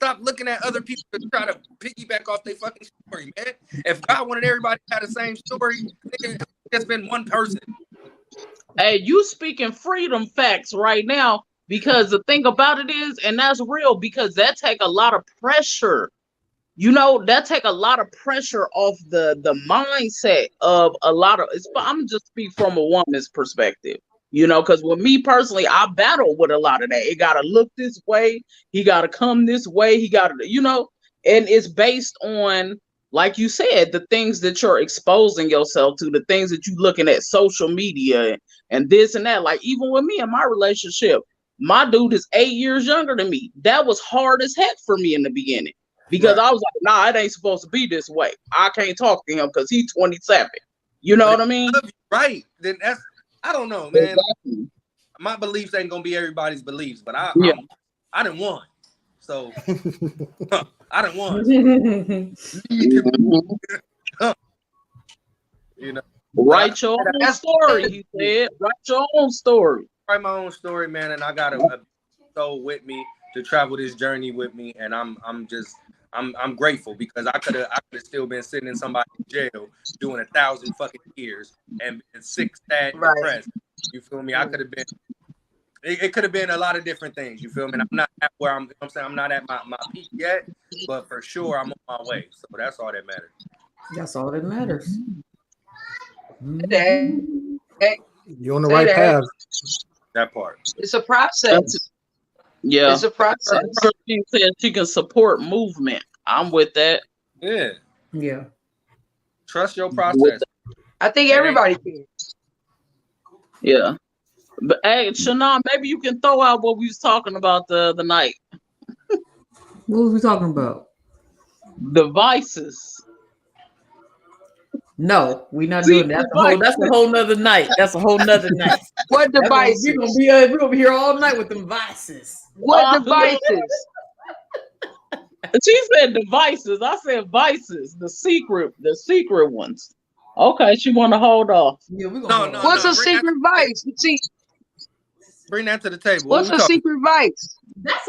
Stop looking at other people to try to piggyback off their fucking story, man. If God wanted everybody to have the same story, it's been one person. Hey, you speaking freedom facts right now, because the thing about it is, and that's real, because that take a lot of pressure. You know, that take a lot of pressure off the mindset of a lot of. I'm just speak from a woman's perspective. You know, because with me personally, I battle with a lot of that. It got to look this way. He got to come this way. He got to, you know, and it's based on, like you said, the things that you're exposing yourself to, the things that you're looking at social media and this and that. Like even with me in my relationship, my dude is 8 years younger than me. That was hard as heck for me in the beginning because I was like, nah, it ain't supposed to be this way. I can't talk to him because he's 27. You know what I mean? Right. Then that's, I don't know, man. Exactly. My beliefs ain't gonna be everybody's beliefs, but I didn't want. So I didn't want. You know, write your own story. He said, write your own story. Write my own story, man. And I got a soul with me to travel this journey with me, and I'm grateful because I could have still been sitting in somebody's jail doing 1,000 fucking years and been sick, sad, depressed. You feel me? I could have been. It could have been a lot of different things. You feel me? And I'm not at where I'm saying I'm not at my peak yet, but for sure I'm on my way. So that's all that matters. That's all that matters. Hey, you're on the right path. That part. It's a process. Yeah, it's a process. She said she can support movement. I'm with that. Yeah. Yeah. Trust your process. I think everybody can. Yeah. But hey, Shannon, maybe you can throw out what we was talking about the night. What was we talking about? Devices. No, we're not doing that. That's a whole nother night. That's a whole nother night. What devices? We're gonna be here all night with them vices. What devices? She said devices. I said vices. The secret ones. Okay, she want to hold off. Yeah, we're gonna. What's a secret vice? See, Bring that to the table. What's What a we talking? secret vice? That's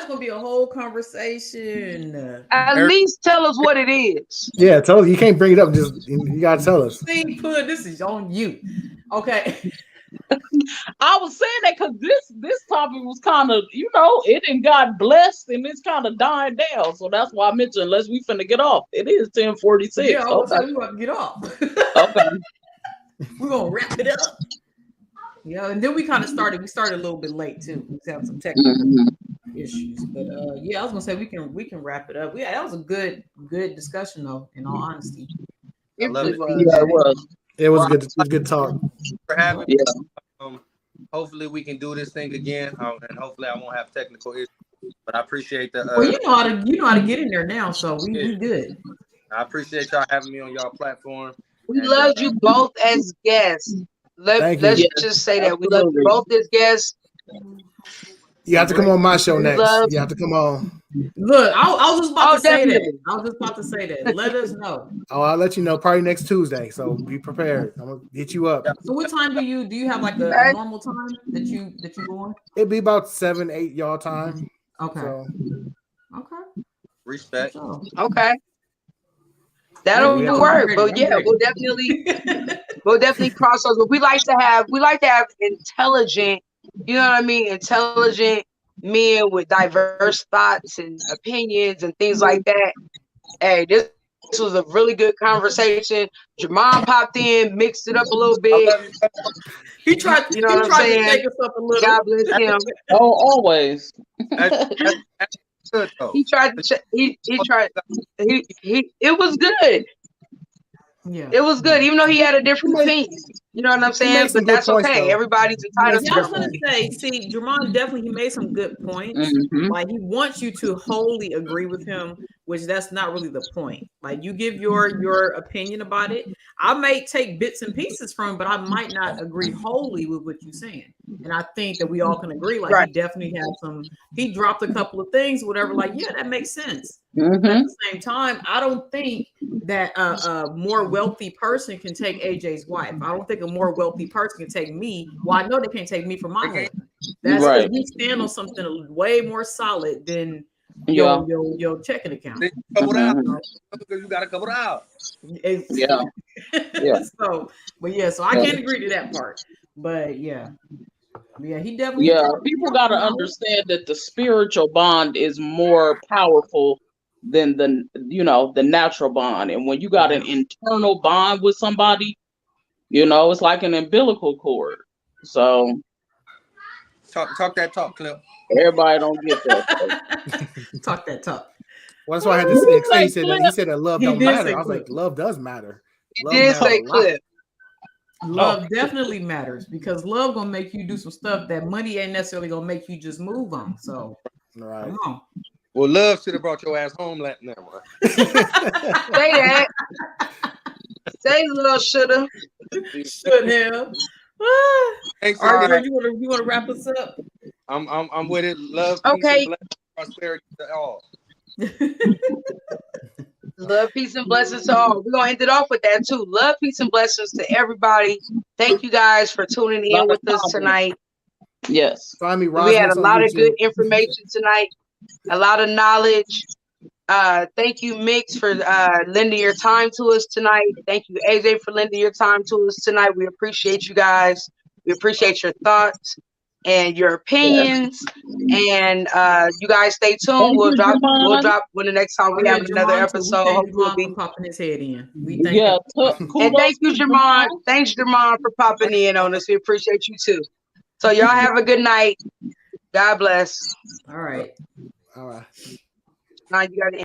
gonna be a whole conversation. At least tell us what it is. Yeah, tell you can't bring it up. Just you gotta tell us. See, Pud, this is on you. Okay. I was saying that because this topic was kind of, it didn't got blessed and it's kind of dying down. So that's why I mentioned unless we finna get off. It is 10:46. Yeah, I was Okay. saying we about to get off. Okay. We're gonna wrap it up. Yeah, and then we kind of started. We started a little bit late too. We had some technical issues, but yeah, I was gonna say we can wrap it up. Yeah, that was a good discussion though. In all honesty, I love it. Yeah, it was. It was good. It was good talk. For having Yeah. hopefully we can do this thing again, and hopefully I won't have technical issues. But I appreciate the. well, you know how to get in there now, so we good. I appreciate y'all having me on y'all platform. We And, love you both as guests. Thank you. Let's Yes, just say that we love you absolutely. both as guests. You have to come on my show next. Love. You have to come on. Look, I was just about Oh, to say that. definitely. I was just about to say that. Let us know. Oh, I'll let you know probably next Tuesday. So be prepared. I'm gonna hit you up. So, what time do you have like a Okay. normal time that you go on? It'd be about 7, 8 y'all time. Okay. So Okay. respect. So, Okay. That'll Yeah, work. I'm But ready. yeah, we'll definitely cross over. We like to have intelligent, intelligent men with diverse thoughts and opinions and things like that. Hey, this was a really good conversation. Jamon popped in, mixed it up a little I bit. love you. he tried. You know what I'm to saying? take us up a little. God bless him. Oh, always. That's good though. He tried to. He tried. He. It was good. Yeah. It was good, even though he had a different opinion. You know what I'm saying? made some But good that's points, okay. though. Everybody's entitled Yeah, I to was their gonna say, see, Jermon definitely he made some good points. Mhm. Like he wants you to wholly agree with him, which that's not really the point. Like you give your opinion about it. I may take bits and pieces from, it, but I might not agree wholly with what you're saying. And I think that we all can agree. Like Right. he definitely had some. He dropped a couple of things, whatever. Like yeah, that makes sense. Mhm. But at the same time, I don't think that a more wealthy person can take AJ's wife. I don't think a more wealthy person can take me. Well, I know they can't take me for my husband. That's Right. because we stand on something way more solid than Yeah. your checking account. Couple out Mhm. because you got a couple out. Yeah. Yeah. So, but yeah, so I Yeah. can't agree to that part. But yeah, he definitely. Yeah, people got to understand that the spiritual bond is more powerful than the natural bond. And when you got an internal bond with somebody, it's like an umbilical cord. So Talk that talk, Clip. everybody don't get that. Talk that talk. Well, that's why I had to say. He said Clip. he said that love He don't did matter. say I was clip. like, love does matter. He Love did matters say a lot. clip. Love definitely matters because love gonna make you do some stuff that money ain't necessarily gonna make you just move on. So Right. come on. Well, love should have brought your ass home. Never mind. Say that. Say little shoulda. Should have. Thanks, All right, Sid. you want to wrap us up? I'm with it. Love, peace, Okay. and blessings, prosperity to all. Love, peace, and blessings to all. We're gonna end it off with that too. Love, peace, and blessings to everybody. Thank you guys for tuning in with us tonight. Yes. Find me, Ras We had Mixx a on lot of YouTube. good information tonight, a lot of knowledge. Thank you, Mixx, for lending your time to us tonight. Thank you, AJ, for lending your time to us tonight. We appreciate you guys. We appreciate your thoughts and your opinions. And you guys stay tuned. Thank We'll you, drop Jamon. when the next time we have another episode. We thank Jamon Hopefully. for popping his head in. We thank Yeah. him. And thank you, Kudos to Jamon. Thanks, Jamon, for popping in on us. We appreciate you too. So y'all have a good night. God bless. All right. All right. Now you got to